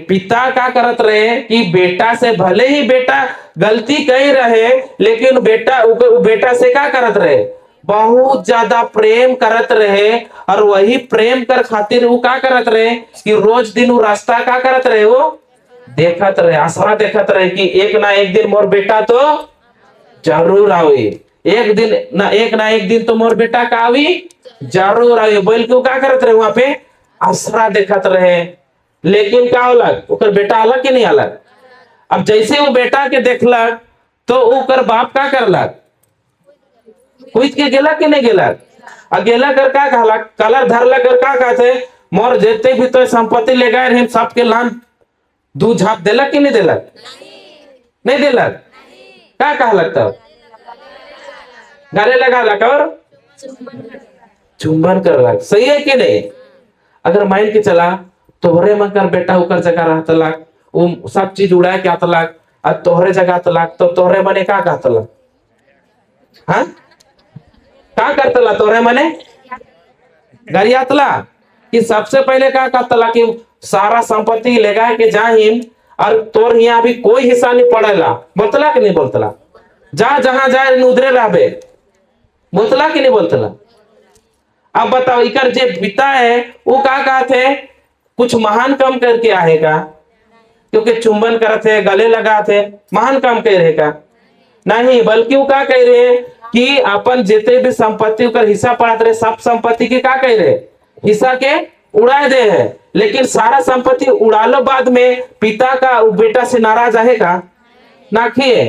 पिता का करत रहे कि बेटा से भले ही बेटा गलती कही रहे लेकिन बेटा से क्या करत रहे? बहुत ज्यादा प्रेम करत रहे। और वही प्रेम कर खातिर वो क्या करत रहे कि रोज दिन वो रास्ता क्या करत रहे? वो देखत रहे, आसरा देखत रहे कि एक ना एक दिन मोर बेटा तो जरूर आवी, एक ना एक दिन तो मोर बेटा का आवी जरूर आवी बोल के वो क्या करत रहे? वहां पे आसरा देखत रहे। लेकिन क्या अलग ओकर बेटा अलग कि नहीं अलग? अब जैसे वो बेटा के देखलक तो ओकर बाप का करलक? कुछ के गेला कि नहीं गेला? गेला कर का कहलक? कलर धरलक कर का कहते मोर जेते भी तो संपत्ति ले गए हम सबके लान दू झाप देलक कि नहीं देलक? नहीं देलक। क्या कहलक? तब गले लगालक और चुंबन करलक। सही है कि नहीं? अगर मान के चला तोहरे मन कर बेटा उकर जगह रहतलक, वो सब चीज उड़ा के आतलक और तोहरे जगह आतलक तो तोहरे मने का कहतलक? हाँ, का करतला? तोहरे मने गरियातला कि सबसे पहले का कहतला कि सारा संपत्ति ले गए के जाहिम और तोर यहाँ भी कोई हिस्सा नहीं पड़ेला। बोलतला कि नहीं बोलतला? जा जहां जाए उधरे रहबे। बोलतला कि नहीं बोलतला? अब बताओ इकर जे पिता है वो का कहते कुछ महान काम करके आएगा? क्योंकि चुंबन करते गले लगाते महान काम कह रहेगा नहीं, बल्कि वो क्या कह रहे कि अपन जितने भी संपत्ति कर हिस्सा पड़ाते रहे सब संपत्ति के क्या कह रहे? हिस्सा के उड़ा दे है। लेकिन सारा संपत्ति उड़ा लो बाद में पिता का बेटा से नाराज आएगा ना खिए,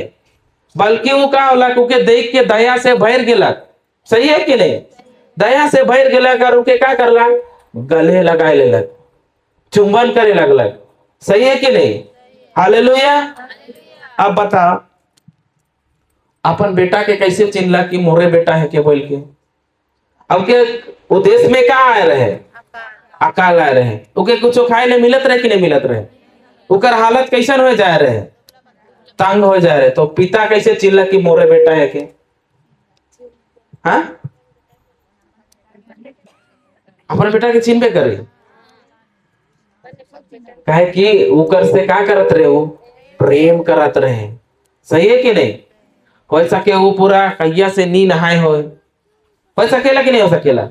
बल्कि वो क्या होला क्योंकि देख के दया से भर गेलक। सही है कि नहीं? दया से भर गेलक और उके क्या करला? गले लगाए लेलक, चुंबन करे लगलक। सही है कि नहीं? हालेलुया। अब बता अपन बेटा के कैसे चिन्हला कि मोरे बेटा है के बोल के? अब के उद्देश्य में क्या आए रहे? अकाल आए रहे। ओके कुछ खाए ने मिलत रहे कि नहीं मिलत रहे? ओकर हालत कैसन हो जाए रहे? तंग हो जाए रहे। तो पिता कैसे चिन्हला कि मोरे बेटा है के? हाँ, अपन बेटा के चिन्हबे करे काहे कि उकर से क्या करत रहे? वो प्रेम करत रहे। सही है कि नहीं? हो सके वो पूरा कैया से नी नहाए हो सकेला कि नहीं हो सकेला?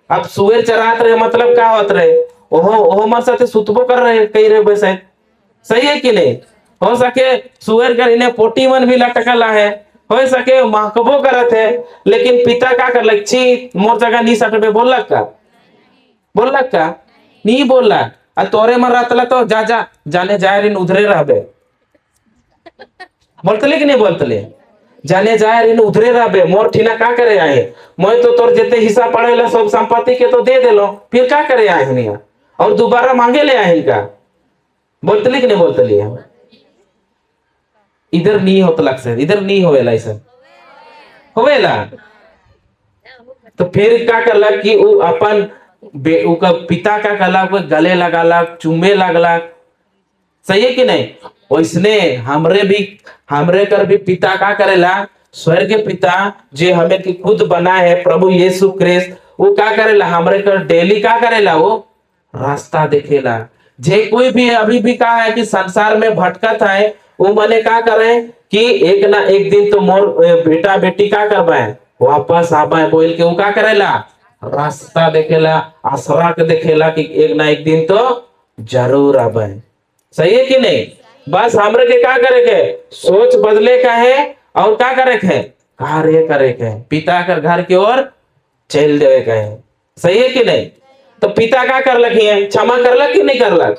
अब सुअर चरात रहे मतलब क्या होत रहे? ओहो मर साथे सुतबो कर रहे कई रहे वैसे। सही है कि नहीं? हो सके सुअर कर इन्हें पोटी मन भी लटकला है हो सके महकबो करत है, लेकिन पिता का कर लग छी मोर जगह नी सटबे बोलक का, बोलक का नहीं बोलला। आ तोरे मन रहतला तो जा जा जाने जाए रिन उधरे रहबे, बोलतले कि नहीं बोलतले, जाने जाए रिन उधरे रहबे, मोर ठीना का करे आए, मैं तो तोर जेते हिस्सा पड़ेला सब संपत्ति के तो दे देलो, फिर का करे आए हनिया और दोबारा मांगे ले आए का, बोलतले कि नहीं बोलतले। इधर नहीं होता से, इधर नहीं होवेला ऐसा होवेला। तो फिर क्या करला कि वो अपन उका पिता का कला को गले लगाला, चुमे लगला, सही है कि नहीं। वैसने हमरे कर भी पिता का करेला, स्वर्ग के पिता जो हमें की खुद बना है प्रभु यीशु क्रिस्त, वो क्या करेला हमरे कर डेली का करेला, वो रास्ता देखेला। जे कोई भी अभी भी कहा है कि संसार में भटकत है, वो मने का करे कि एक ना एक दिन तो मोर बेटा बेटी का करवाए वापस आबे बोल के वो का करेला रास्ता देखेला, आसरा के देखेला कि एक ना एक दिन तो जरूर आबे, सही है कि नहीं। बस हमरे के का करे के सोच बदले का है और का करे के कार्य करे के पिता कर घर की ओर चल देवे का है, सही है कि नहीं। तो पिता का कर लगी है, क्षमा करलक कि नहीं करलक,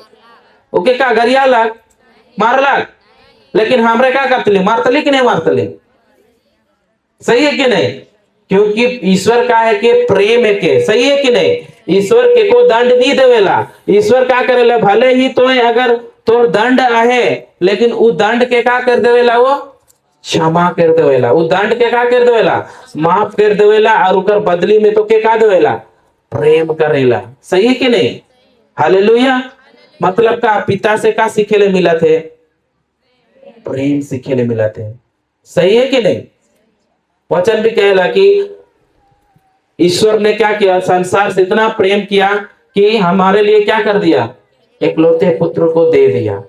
ओके का गरिया लग मारलक, लेकिन हमरे का करतली मारतली कि नहीं मारतली, सही है कि नहीं। क्योंकि ईश्वर का है कि प्रेम है के, सही है कि नहीं। ईश्वर के को दंड नहीं देवेला, ईश्वर का करेला भले ही तो अगर तो दंड आहे, लेकिन वो दंड के का कर देवेला, वो क्षमा कर देवेला, वो दंड के का कर देवेला माफ कर देवेला, और उकर बदली में तो के का देवेला प्रेम करेला, सही है कि नहीं। हालेलुया। मतलब का पिता से का सीखे ले मिला थे, प्रेम सीखे ले मिला थे, सही है कि नहीं। वचन भी कहेला कि ईश्वर ने क्या किया, संसार से इतना प्रेम किया कि हमारे लिए क्या कर दिया, एकलौते पुत्र को दे दिया।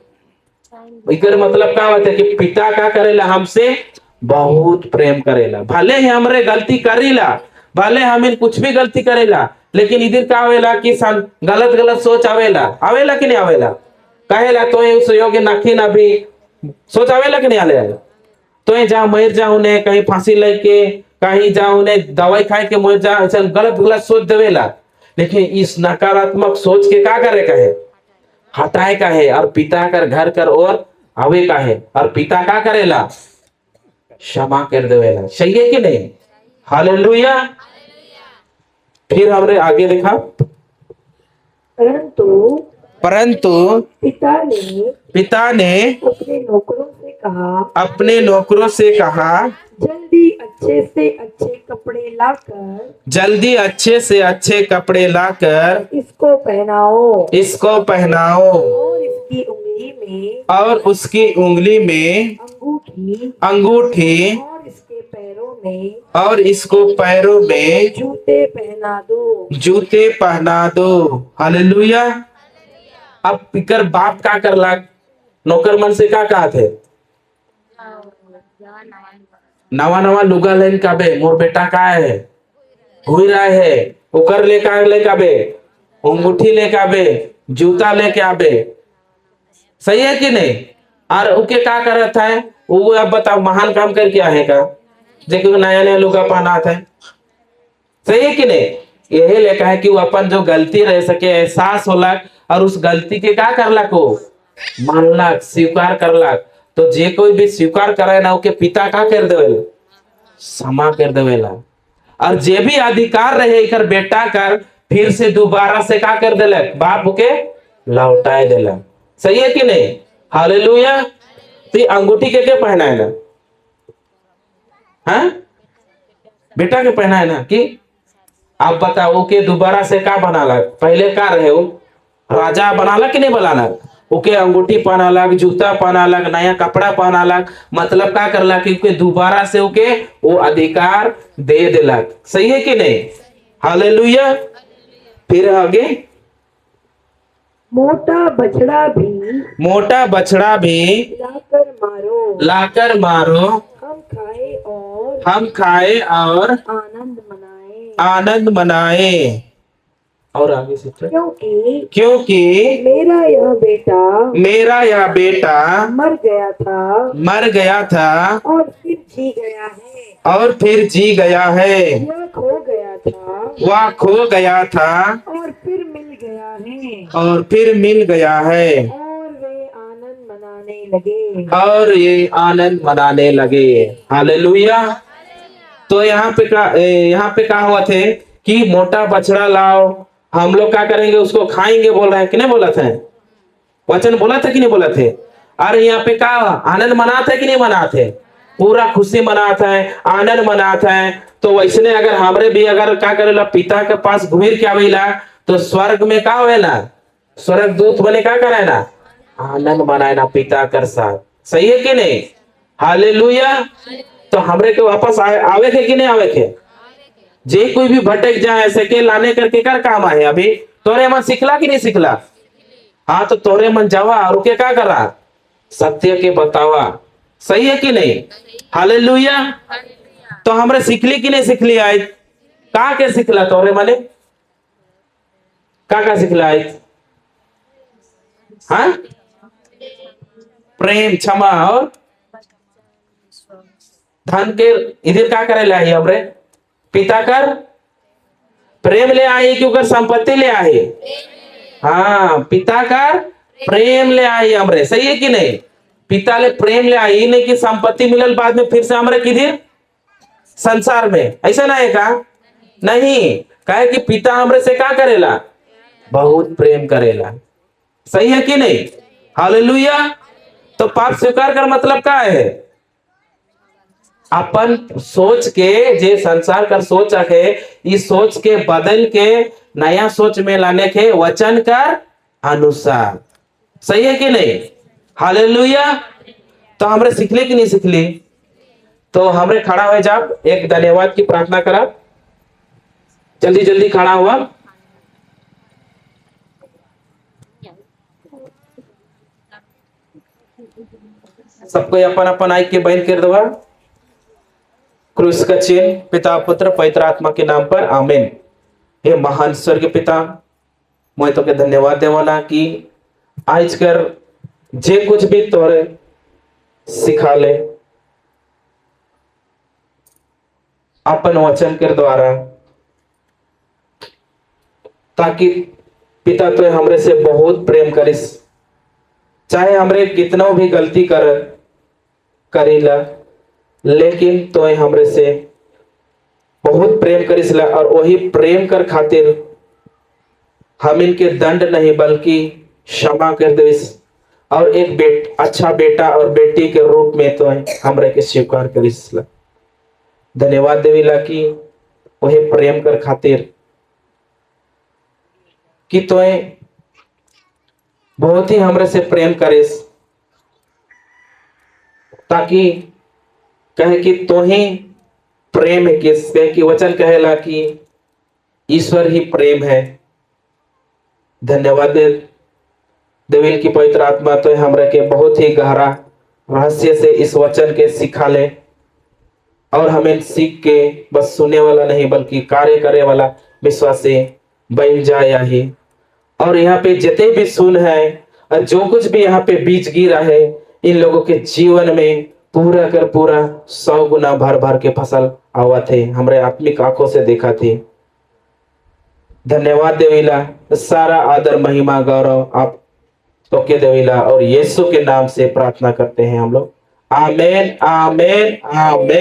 इकर मतलब क्या होता है कि पिता का करेला हमसे बहुत प्रेम करेला, भले ही हमरे गलती करेला, भले हमें कुछ भी गलती करेला, लेकिन इधर का आवेला कि गलत गलत सोच आवेला, आवेला कि नहीं आवेला, कहेला तो उस योग्य नखी ना भी सोच आवेला कि नहीं आवेला। तो जहाँ मर जाऊं ने कहीं फांसी लेके कहीं जाऊं ने दवाई खाए के मर जा, ऐसा गलत गलत सोच देवेला। लेकिन इस नकारात्मक सोच के क्या करे का है, हटाए का है, और पिता कर घर कर और आवे का है, और पिता का करेला क्षमा कर देवेला, सही है कि नहीं। हालेलुया। फिर हमने आगे देखा, परंतु पिता ने अपने नौकरों से कहा जल्दी अच्छे से अच्छे कपड़े लाकर इसको पहनाओ और इसकी उंगली में अंगूठी और इसको पैरों में जूते पहना दो। हालेलुया। अब पिकर बाप का कर लाग नौकर मन से का कहा थे, नवा नवा लुगा लेन काबे मोर बेटा का है हुई रहा है, ओकर ले काबे अंगूठी ले काबे जूता लेके आबे, सही है कि नहीं। और उके का करत है वो, अब बताओ महान काम करके आए का, देखो नया नया लुगा पहना था, सही है कि नहीं। यही लेखा है कि वो अपन जो गलती रह सके एहसास होला, और उस गलती के का करला को मानलक स्वीकार करलक। तो जे कोई भी स्वीकार करे ना उके पिता का कर देवेला क्षमा कर देवेला, और जे भी अधिकार रहे इकर बेटा कर फिर से दोबारा से का कर देलक बाप के लौटाए देलक, सही है कि नहीं। हालेलुया। तो अंगूठी के पहनाए ना, हाँ बेटा के पहनाए ना, कि आप बताओ के दोबारा से का बनाला, पहले का रहे वो राजा बनाला कि नहीं बनाला, ओके अंगूठी पहनालक, जूता पहनालक, नया कपड़ा पहनालक, मतलब का करला कि दोबारा से ओके वो अधिकार दे देलक, सही है कि नहीं। हालेलुया। फिर आगे, मोटा बछड़ा भी लाकर मारो हम खाए और आनंद मनाए। और आगे से क्योंकि मेरा यह बेटा मर गया था और फिर जी गया है, यह खो गया था और फिर मिल गया है, और वे आनंद मनाने लगे। हालेलुया। तो यहाँ पे कहा हुआ थे कि मोटा बछड़ा लाओ, हम लोग क्या करेंगे, उसको खाएंगे बोल रहे हैं कि नहीं बोला था? वचन बोला था कि नहीं बोला थे? अरे यहाँ पे कहा आनंद मनाते कि नहीं मनाते? पूरा खुशी मनाता है, आनंद मनाता है। तो वैसने अगर हमरे भी अगर क्या करेला, पिता के पास घूर के आवेला, तो स्वर्ग में का होएला, स्वर्ग दूत बने का करे ना, आनंद मनाए पिता कर साथ। सही है कि नहीं? हालेलुया। तो हमरे के वापस आवे के कि नहीं आवे के? जे कोई भी भटक जाए सके लाने करके कर काम आए। अभी तोरे मन सिखला कि नहीं सिखला? हाँ, तो तोरे मन जावा और के क्या करा, सत्य के बतावा। सही है कि नहीं? हालेलुया। तो हमरे सिखली कि नहीं सिखली? आज का के सिखला तोरे मने, का सिखला आज? हाँ, प्रेम, क्षमा और धन के इधर क्या करे ले आई हमरे? पिता कर प्रेम ले आई कि ओकर संपत्ति ले आई? हाँ, पिता कर प्रेम ले आई हमरे। सही है कि नहीं? पिता ले प्रेम ले आई, नहीं कि संपत्ति मिलल बाद में फिर से हमरे किधर संसार में, ऐसा ना है का? नहीं, कहे कि पिता हमरे से क्या करेला, बहुत प्रेम करेला। सही है कि नहीं? हालेलुया। तो पाप स्वीकार कर मतलब क्या है? अपन सोच के, जे संसार कर सोच है, इस सोच के बदल के नया सोच में लाने के वचन कर अनुसार। सही है कि नहीं? हालेलुया। तो हमरे सिखले कि नहीं सिखली? तो हमरे खड़ा हो जाओ, एक धन्यवाद की प्रार्थना करा, जल्दी जल्दी खड़ा हुआ। सबको अपन अपन आय के बंद कर दवा। क्रूस का चिन्ह पिता पुत्र पवित्र आत्मा के नाम पर आमीन। हे महान स्वर्ग पिता, मैं तो के धन्यवाद देवाना कि आज कर जे कुछ भी तोरे सिखा ले अपन वचन के द्वारा, ताकि पिता तो हमरे से बहुत प्रेम करिस, चाहे हमरे कितना भी गलती करेला, लेकिन तो हमरे से बहुत प्रेम करिसला। और वही प्रेम कर खातिर हम इनके दंड नहीं बल्कि क्षमा कर देविस, और एक अच्छा बेटा और बेटी के रूप में तो हमरे के स्वीकार करिसला। धन्यवाद देविला कि वही प्रेम कर खातिर कि तो बहुत ही हमरे से प्रेम करिस, ताकि कहे कि तो ही प्रेम है, किसके कि वचन कहेला कि ईश्वर ही प्रेम है। धन्यवाद देविल की पवित्र आत्मा तो हमरे के बहुत ही गहरा रहस्य से इस वचन के सिखा ले, और हमें सीख के बस सुनने वाला नहीं बल्कि कार्य करे वाला विश्वासी बन जाए ही। और यहाँ पे जितने भी सुन है और जो कुछ भी यहाँ पे बीज गिरा है, इन लोगों के जीवन में पूरा कर पूरा 100 गुना भर भर के फसल आवा थे, हमरे आत्मिक आंखों से देखा थे। धन्यवाद देविला, सारा आदर महिमा गौरव आप तो के देविला, और यीशु के नाम से प्रार्थना करते हैं हम लोग। आमेन आमेन आमेन।